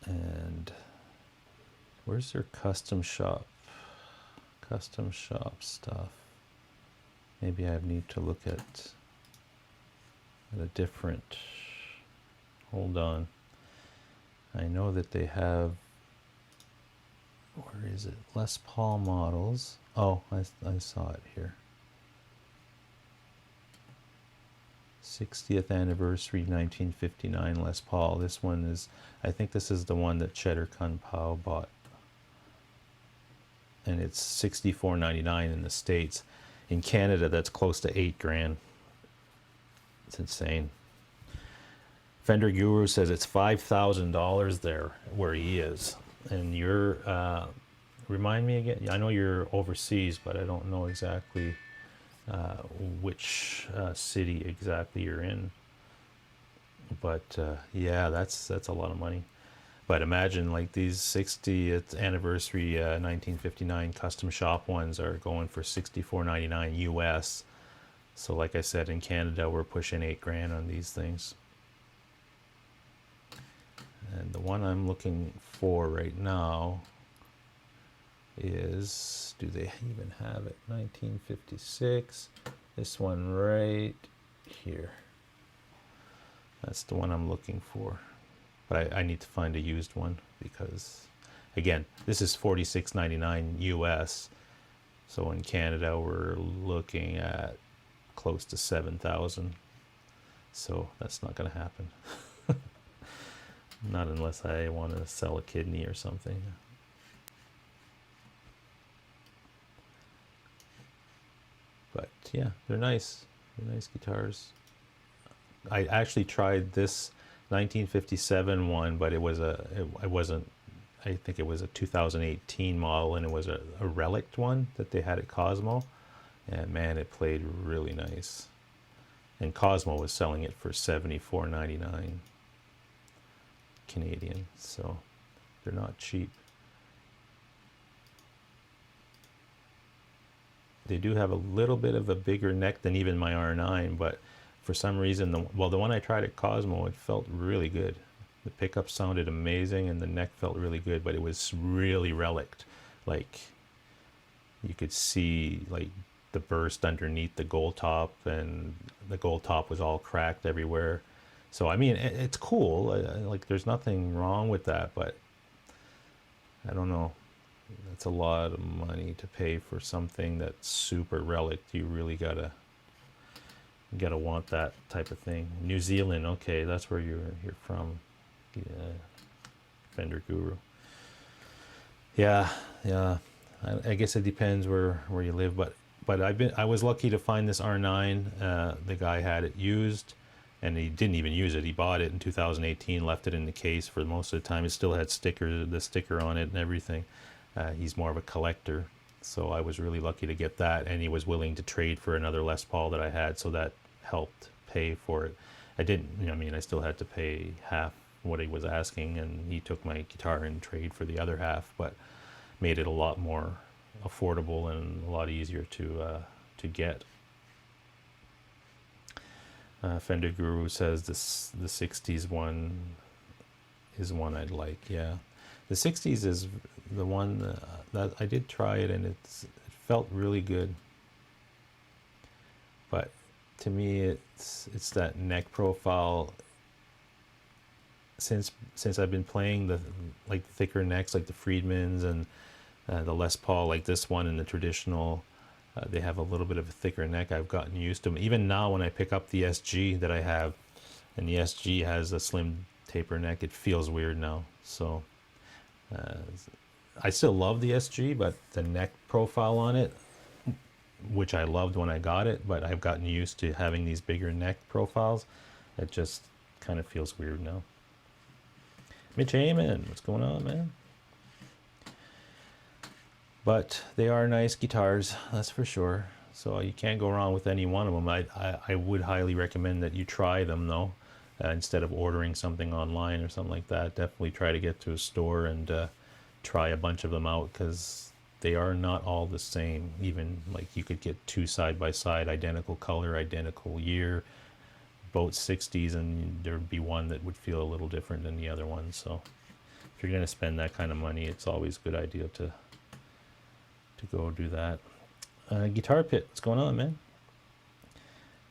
And where's their custom shop? Custom shop stuff. Maybe I need to look at a different. Hold on. I know that they have. Where is it? Les Paul models. Oh, I saw it here. 60th anniversary 1959 Les Paul. This one is, I think this is the one that Cheddar Kun Pao bought. And it's $64.99 in the States. In Canada, that's close to $8,000. It's insane. Fender Guru says it's $5,000 there where he is. And you're, remind me again, I know you're overseas, but I don't know exactly which city exactly you're in. But yeah, that's a lot of money. But imagine, like, these 60th anniversary 1959 custom shop ones are going for $64.99 US. So like I said, in Canada, we're pushing $8,000 on these things. And the one I'm looking for right now is, do they even have it? 1956. This one right here. That's the one I'm looking for. But I need to find a used one because, again, this is $46.99 US. So in Canada, we're looking at close to $7,000. So that's not going to happen. Not unless I want to sell a kidney or something. But yeah, they're nice. They're nice guitars. I actually tried this 1957 one, but it wasn't. I think it was a 2018 model, and it was a relic one that they had at Cosmo, and man, it played really nice. And Cosmo was selling it for $74.99 Canadian, so they're not cheap. They do have a little bit of a bigger neck than even my R9, but for some reason, the one I tried at Cosmo, it felt really good. The pickup sounded amazing and the neck felt really good, but it was really relict. Like, you could see like the burst underneath the gold top, and the gold top was all cracked everywhere. So I mean, it's cool. Like, there's nothing wrong with that, but I don't know. That's a lot of money to pay for something that's super relict. You really gotta want that type of thing. New Zealand, okay, that's where you're from. Yeah, Fender Guru. Yeah, yeah. I guess it depends where you live, but I was lucky to find this R9. The guy had it used, and he didn't even use it. He bought it in 2018, left it in the case for most of the time. It still had the sticker on it and everything. He's more of a collector, so I was really lucky to get that, and he was willing to trade for another Les Paul that I had, so that helped pay for it. I didn't, I mean, I still had to pay half what he was asking, and he took my guitar in trade for the other half, but made it a lot more affordable and a lot easier to get. Fender Guru says the 60s one is one I'd like. Yeah, the 60s is the one that I did try it, and it felt really good. But to me, it's that neck profile. Since I've been playing the thicker necks, like the Friedmans and the Les Paul, like this one, and the traditional, they have a little bit of a thicker neck. I've gotten used to them. Even now, when I pick up the SG that I have, and the SG has a slim taper neck, it feels weird now. So I still love the SG, but the neck profile on it, which I loved when I got it, but I've gotten used to having these bigger neck profiles. It just kind of feels weird now. Mitch Heyman, what's going on, man? But they are nice guitars, that's for sure. So you can't go wrong with any one of them. I would highly recommend that you try them, though, instead of ordering something online or something like that. Definitely try to get to a store and try a bunch of them out, because they are not all the same. Even like you could get two side by side, identical color, identical year, both 60s, and there'd be one that would feel a little different than the other one. So if you're going to spend that kind of money, it's always a good idea to go do that. Guitar Pit, what's going on, man?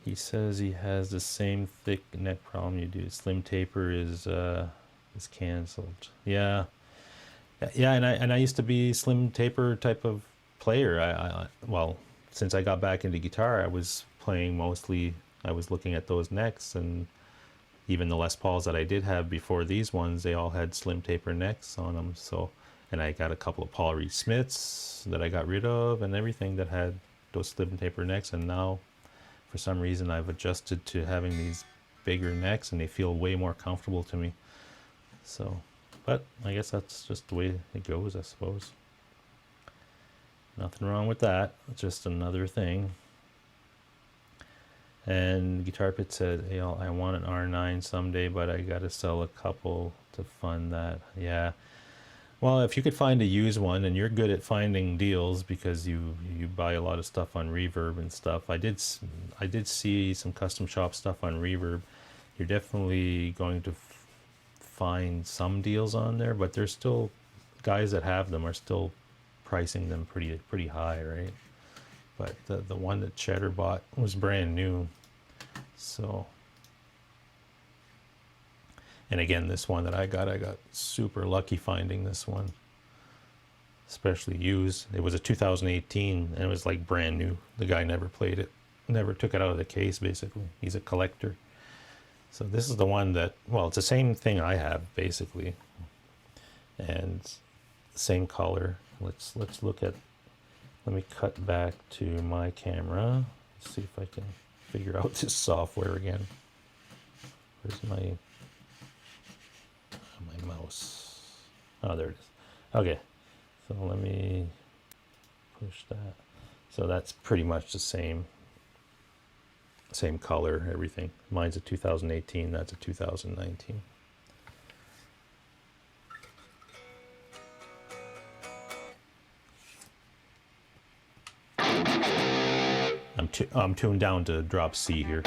He says he has the same thick neck problem you do. Slim taper is canceled. Yeah, and I used to be slim taper type of player. Well, since I got back into guitar, I was playing mostly. I was looking at those necks, and even the Les Pauls that I did have before these ones, they all had slim taper necks on them. So, and I got a couple of Paul Reed Smiths that I got rid of, and everything that had those slim taper necks. And now, for some reason, I've adjusted to having these bigger necks, and they feel way more comfortable to me. So, but I guess that's just the way it goes, I suppose. Nothing wrong with that. It's just another thing. And Guitar Pit said, hey, I want an R9 someday, but I got to sell a couple to fund that. Yeah. Well, if you could find a used one, and you're good at finding deals because you buy a lot of stuff on Reverb and stuff. I did see some custom shop stuff on Reverb. You're definitely going to find some deals on there, but there's still guys that have them are still pricing them pretty high, right? But the one that Cheddar bought was brand new. So, and again, this one that I got super lucky finding this one, especially used. It was a 2018, and it was like brand new. The guy never played it, never took it out of the case, basically. He's a collector. So this is the one that, well, it's the same thing I have, basically. And same color. Let's look at, let me cut back to my camera. Let's see if I can figure out this software again. Where's my my mouse. Oh, there it is. Okay, so let me push that. So that's pretty much the same color, everything. Mine's a 2018, that's a 2019. I'm tuned down to drop C here.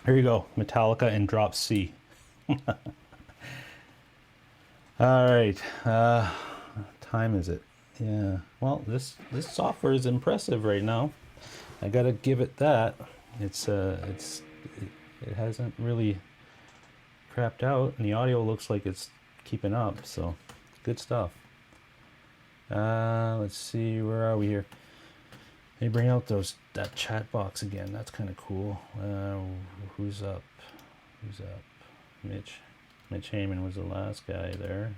Here you go, Metallica and drop C. All right, time is it? Yeah, well, this software is impressive right now. I gotta give it that. It hasn't really crapped out, and the audio looks like it's keeping up, so good stuff. Let's see, where are we here? They bring out that chat box again. That's kind of cool. Who's up? Mitch Heyman was the last guy there.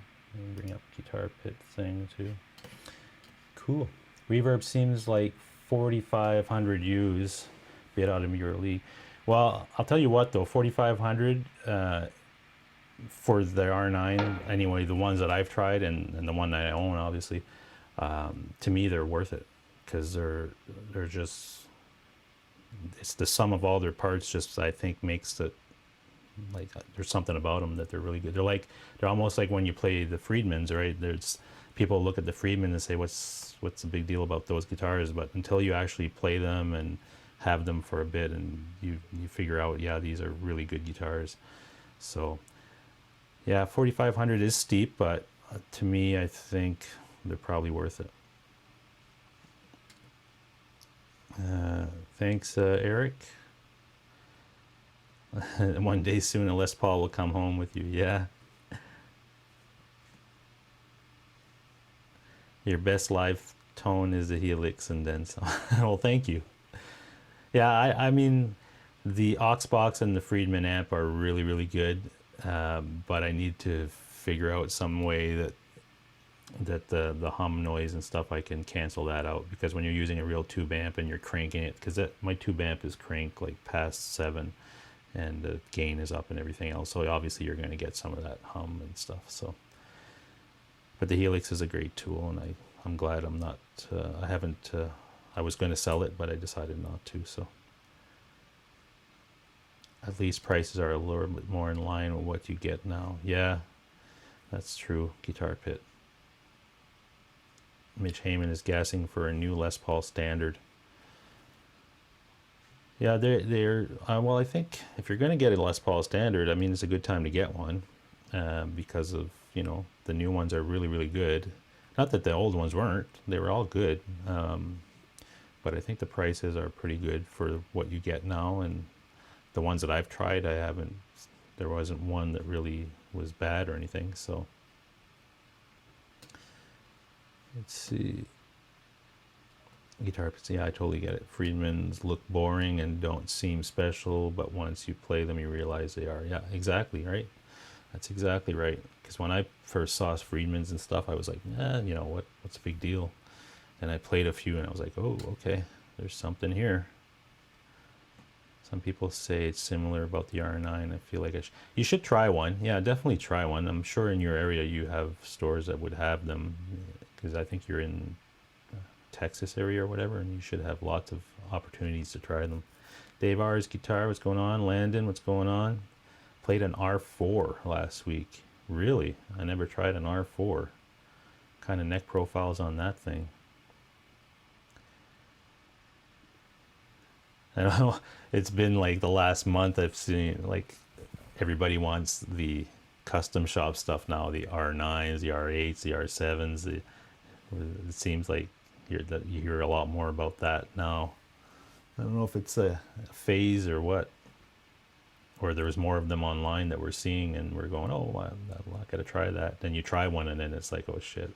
Bring up guitar pit thing too. Cool. Reverb seems like 4,500 U's. Bit out of your league. Well, I'll tell you what though, 4,500 for the R9 anyway. The ones that I've tried and the one that I own, obviously, to me they're worth it. Because they're just, it's the sum of all their parts. Just I think makes it like there's something about them that they're really good. They're almost like when you play the Friedmans, right? There's people look at the Friedman and say, what's the big deal about those guitars? But until you actually play them and have them for a bit, and you figure out, yeah, these are really good guitars. So yeah, 4,500 is steep, but to me, I think they're probably worth it. Thanks, Eric. One day soon, a Les Paul will come home with you. Yeah. Your best live tone is the Helix, and then some. Well, thank you. Yeah, I mean, the Oxbox and the Friedman amp are really, really good, but I need to figure out some way that the hum noise and stuff, I can cancel that out, because when you're using a real tube amp and you're cranking it, because my tube amp is cranked like past 7 and the gain is up and everything else, so obviously you're going to get some of that hum and stuff. So, but the Helix is a great tool, and I'm glad I'm not, I haven't, I was going to sell it, but I decided not to. So at least prices are a little bit more in line with what you get now. Yeah, that's true. Guitar Pit. Mitch Heyman is gassing for a new Les Paul standard. Yeah, they're well. I think if you're going to get a Les Paul standard, I mean, it's a good time to get one because of the new ones are really really good. Not that the old ones weren't; they were all good. But I think the prices are pretty good for what you get now, and the ones that I've tried, I haven't. There wasn't one that really was bad or anything. So let's see. Guitar picks, yeah, I totally get it. Friedmans look boring and don't seem special, but once you play them, you realize they are. Yeah, exactly, right? That's exactly right. Because when I first saw Friedmans and stuff, I was like, what's the big deal? And I played a few, and I was like, oh, okay, there's something here. Some people say it's similar about the R9. I feel like you should try one. Yeah, definitely try one. I'm sure in your area you have stores that would have them, because I think you're in Texas area or whatever, and you should have lots of opportunities to try them. Dave R's guitar, what's going on? Landon, what's going on? Played an R4 last week. Really? I never tried an R4. Kind of neck profiles on that thing. I don't know. It's been like the last month I've seen like everybody wants the custom shop stuff now. The R9s, the R8s, the R7s. It seems like you hear a lot more about that now. I don't know if it's a phase or what, or there was more of them online that we're seeing and we're going, oh, I gotta try that. Then you try one and then it's like, oh shit,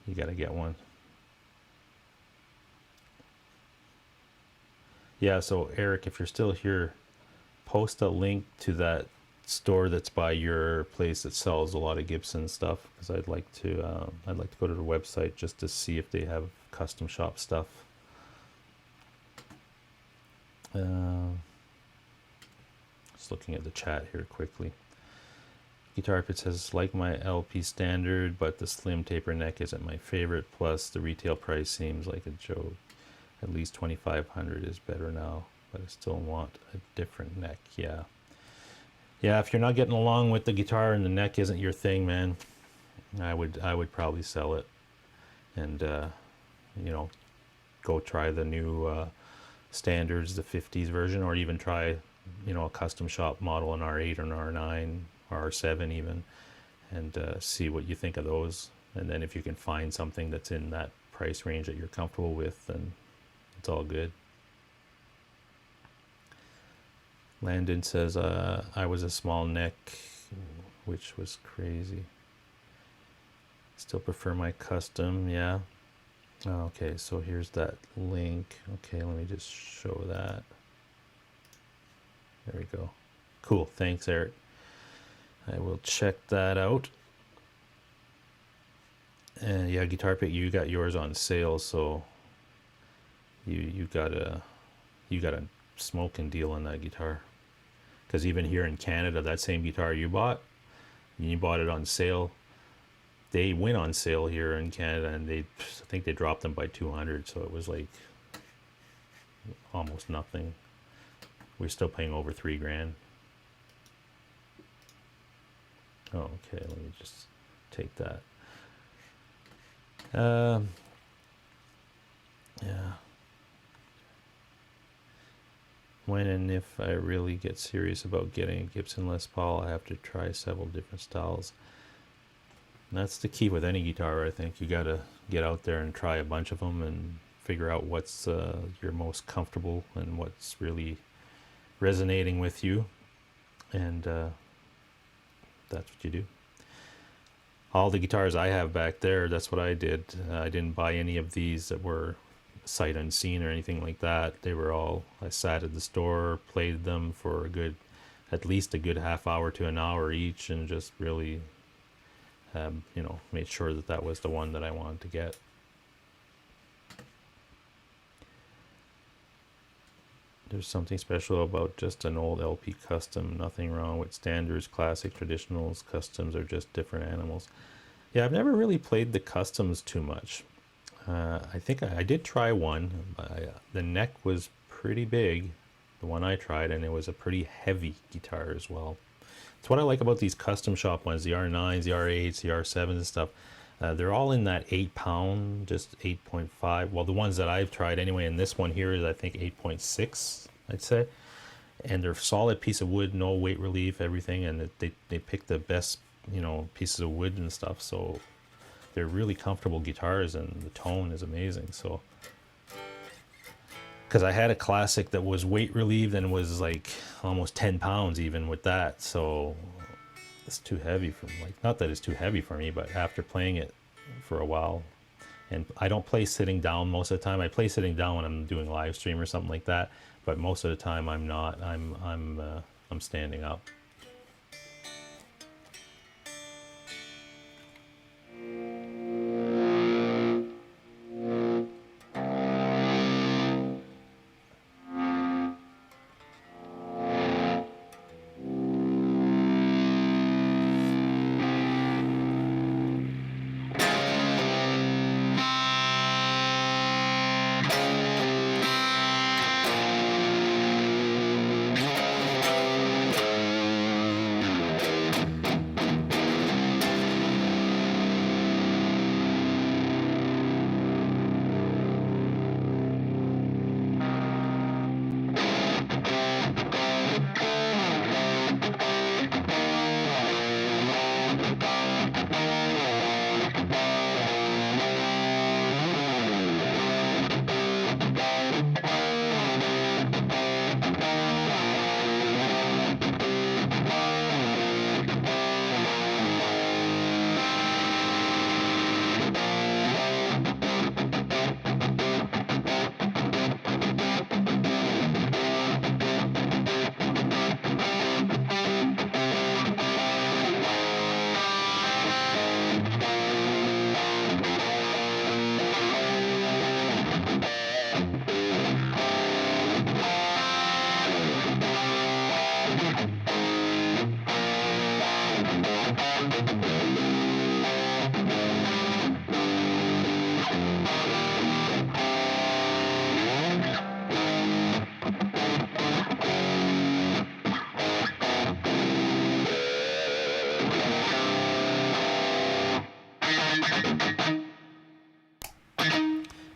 you gotta get one. Yeah, so Eric, if you're still here, post a link to that store that's by your place that sells a lot of Gibson stuff, because I'd like to go to the website just to see if they have custom shop stuff. Just looking at the chat here quickly. Guitar Pit says, like my LP standard, but the slim taper neck isn't my favorite. Plus, the retail price seems like a joke. At least 2,500 is better now, but I still want a different neck. Yeah. Yeah, if you're not getting along with the guitar and the neck isn't your thing, man, I would probably sell it and go try the new standards, the 50s version, or even try a custom shop model, an R8 or an R9 or R7 even, and see what you think of those. And then if you can find something that's in that price range that you're comfortable with, then it's all good. Landon says, I was a small neck, which was crazy. Still prefer my custom, yeah. Okay, so here's that link. Okay, let me just show that. There we go. Cool, thanks, Eric. I will check that out. And yeah, Guitar Pick, you got yours on sale, so you got a smoking deal on that guitar. Because even here in Canada, that same guitar you bought it on sale. They went on sale here in Canada, and I think they dropped them by 200, so it was like almost nothing. We're still paying over $3,000. Oh, okay, let me just take that. Yeah. When and if I really get serious about getting a Gibson Les Paul, I have to try several different styles. And that's the key with any guitar, I think. You got to get out there and try a bunch of them and figure out what's your most comfortable and what's really resonating with you. And that's what you do. All the guitars I have back there, that's what I did. I didn't buy any of these that were sight unseen or anything like that. They were all, I sat at the store, played them for at least a good half hour to an hour each, and just really made sure that was the one that I wanted to get. There's something special about just an old LP custom. Nothing wrong with standards, classic, traditionals. Customs are just different animals. Yeah, I've never really played the customs too much. I think I did try one. The neck was pretty big, the one I tried, and it was a pretty heavy guitar as well. It's what I like about these custom shop ones, the R9s, the R8s, the R7s and stuff. They're all in that 8 pound, just 8.5. Well, the ones that I've tried anyway, and this one here is I think 8.6, I'd say. And they're solid piece of wood, no weight relief, everything, and they pick the best, you know, pieces of wood and stuff. So they're really comfortable guitars, and the tone is amazing. So, because I had a classic that was weight relieved and was like almost 10 pounds even with that, so it's too heavy for, like, not that it's too heavy for me, but after playing it for a while, and I don't play sitting down most of the time. I play sitting down when I'm doing live stream or something like that, but most of the time I'm not. I'm standing up.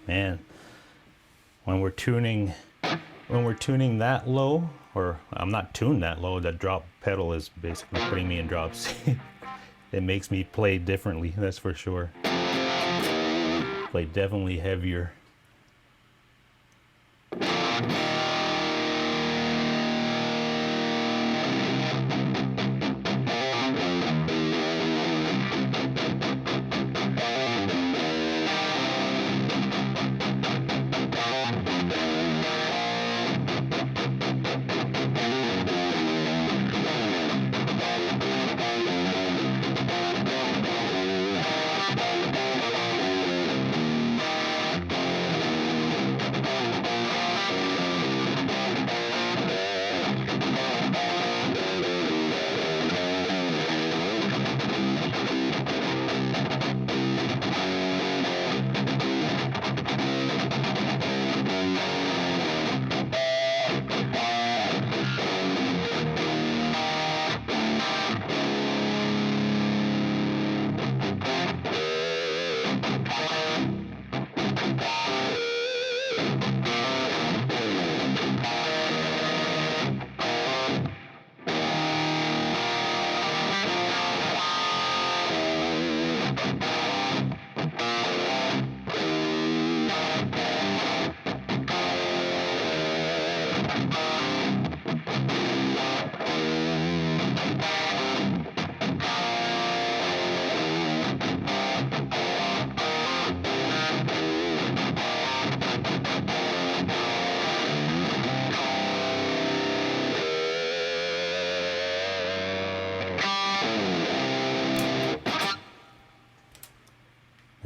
Man, when we're tuning that low, or I'm not tuned that low, that drop pedal is basically putting me in drop C. It makes me play differently, that's for sure. Play definitely heavier.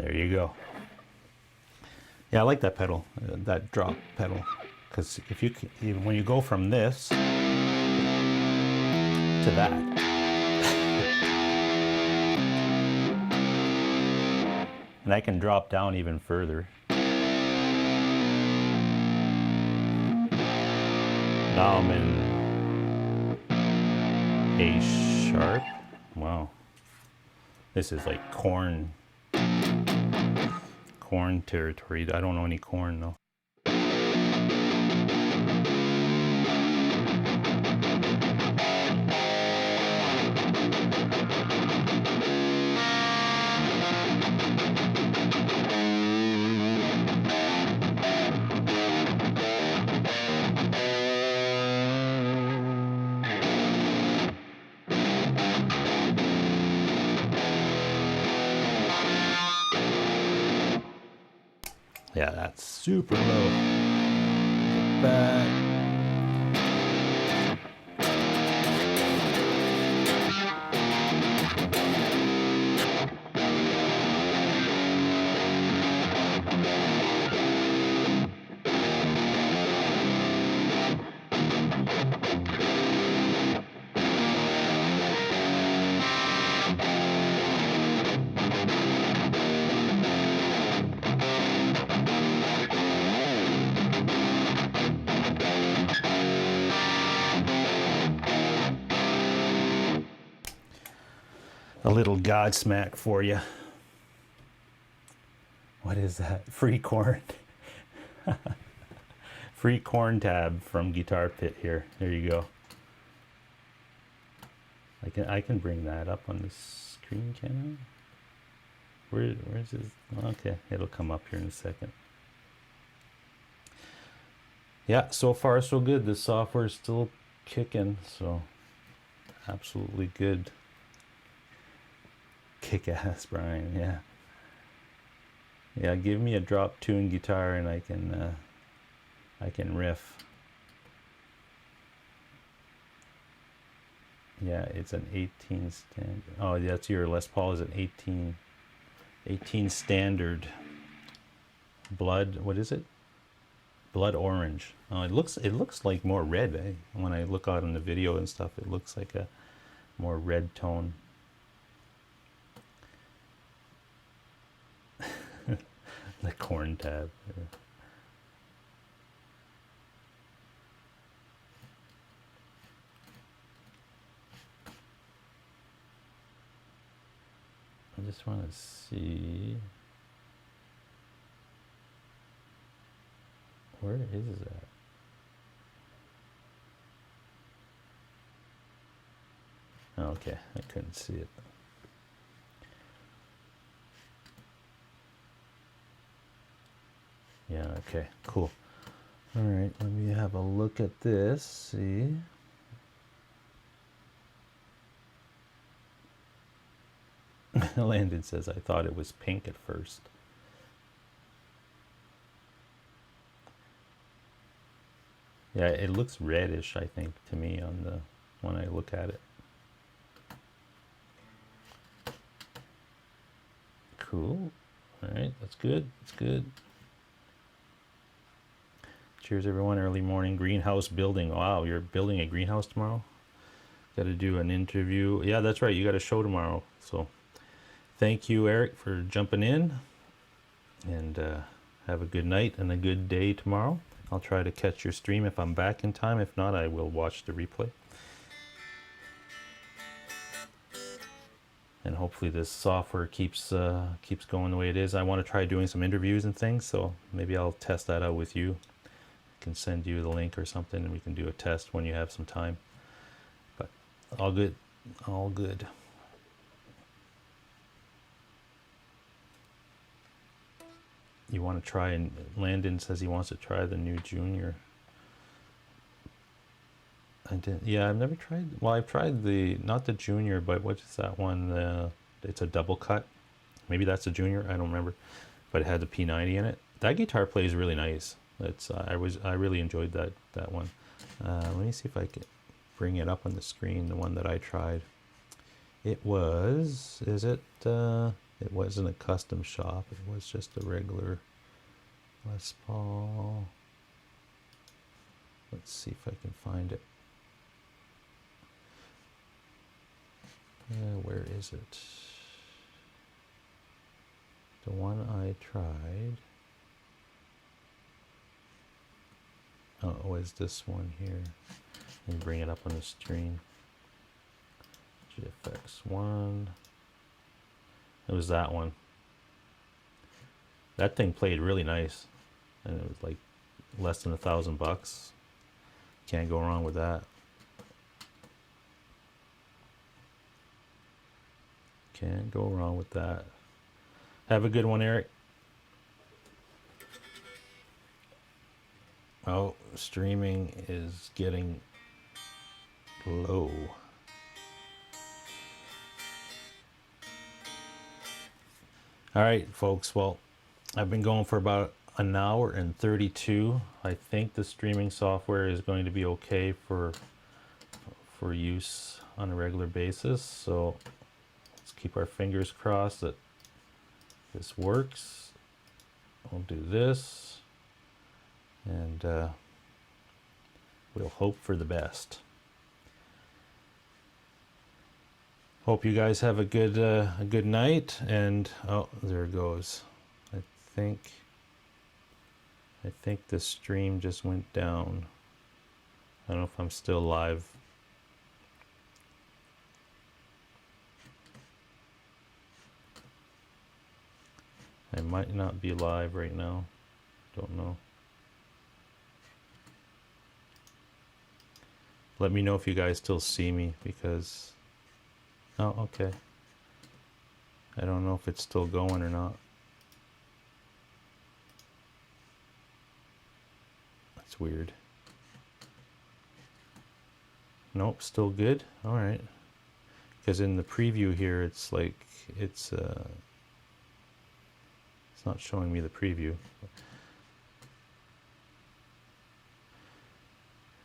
There you go. Yeah, I like that pedal, that drop pedal, because if when you go from this to that, and I can drop down even further. Now I'm in A sharp. Wow, this is like corn Corn territory. I don't know any corn though. Yeah, that's super low. Get back. A little Godsmack for you. What is that? Free corn. Free corn tab from Guitar Pit here. There you go. I can bring that up on the screen, can I? Where's this? Okay, it'll come up here in a second. Yeah, so far so good. The software is still kicking, so absolutely good. Kick ass, Brian. Yeah. Yeah, give me a drop tune guitar and I can riff. Yeah, it's an 18 standard. Oh, that's your Les Paul is an 18 standard. Blood, what is it? Blood orange. Oh, it looks like more red, eh? When I look out on the video and stuff, it looks like a more red tone. The corn tab. Yeah. I just want to see, where is that? Okay, I couldn't see it. Yeah, okay, cool. All right, let me have a look at this, see. Landon says, I thought it was pink at first. Yeah, it looks reddish, I think, to me on the when I look at it. Cool. All right, that's good. That's good. Cheers, everyone. Early morning greenhouse building. Wow, you're building a greenhouse tomorrow? Got to do an interview. Yeah, that's right. You got a show tomorrow. So thank you, Eric, for jumping in. And have a good night and a good day tomorrow. I'll try to catch your stream if I'm back in time. If not, I will watch the replay. And hopefully this software keeps going the way it is. I want to try doing some interviews and things, so maybe I'll test that out with you. I can send you the link or something, and we can do a test when you have some time. But all good, all good. You want to try, and Landon says he wants to try the new Junior. I didn't. Yeah, I've never tried. Well, I've tried not the Junior, but what is that one? It's a double cut. Maybe that's a Junior. I don't remember, but it had the P90 in it. That guitar plays really nice. It's I really enjoyed that one. Let me see if I can bring it up on the screen. The one that I tried. It was. Is it? It wasn't a custom shop. It was just a regular Les Paul. Let's see if I can find it. Where is it? The one I tried. Oh, it was this one here. Let me bring it up on the screen. GFX1. It was that one. That thing played really nice, and it was like less than $1,000. Can't go wrong with that. Can't go wrong with that. Have a good one, Eric. Oh, streaming is getting low. All right, folks. Well, I've been going for about an hour and 32. I think the streaming software is going to be okay for use on a regular basis. So let's keep our fingers crossed that this works. We'll do this, and we'll hope for the best. Hope you guys have a good night. And oh, there it goes. I think the stream just went down. I don't know if I'm still live. I might not be live right now. Don't know. Let me know if you guys still see me, because... Oh, okay. I don't know if it's still going or not. That's weird. Nope, still good. All right. Because in the preview here, it's like it's not showing me the preview.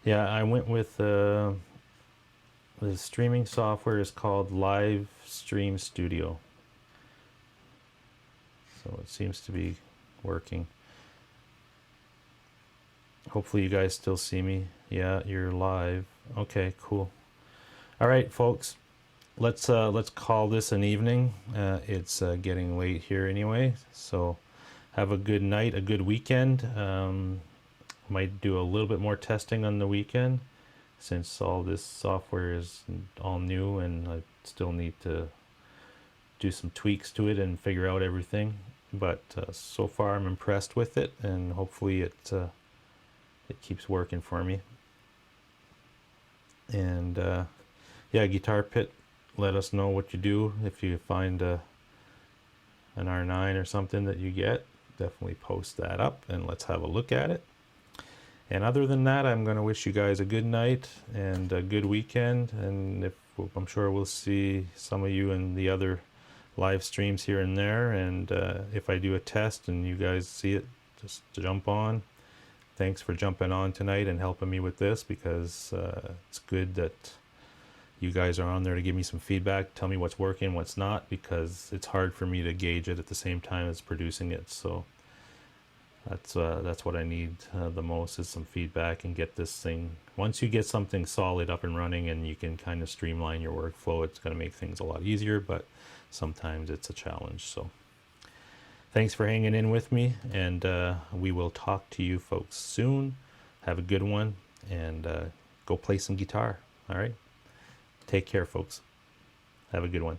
Yeah, I went with the streaming software is called Live Stream Studio. So it seems to be working. Hopefully you guys still see me. Yeah, you're live. Okay, cool. All right, folks. Let's call this an evening. It's getting late here anyway. So have a good night, a good weekend. Might do a little bit more testing on the weekend, since all this software is all new and I still need to do some tweaks to it and figure out everything. But so far I'm impressed with it, and hopefully it keeps working for me. And yeah, Guitar Pit, let us know what you do. If you find an R9 or something that you get, definitely post that up and let's have a look at it. And other than that, I'm going to wish you guys a good night and a good weekend. And I'm sure we'll see some of you in the other live streams here and there. And if I do a test and you guys see it, just jump on. Thanks for jumping on tonight and helping me with this, because it's good that you guys are on there to give me some feedback, tell me what's working, what's not, because it's hard for me to gauge it at the same time as producing it. So that's what I need the most, is some feedback, and get this thing, once you get something solid up and running and you can kind of streamline your workflow, it's going to make things a lot easier, but sometimes it's a challenge. So thanks for hanging in with me, and we will talk to you folks soon. Have a good one, and go play some guitar. All right, take care, folks. Have a good one.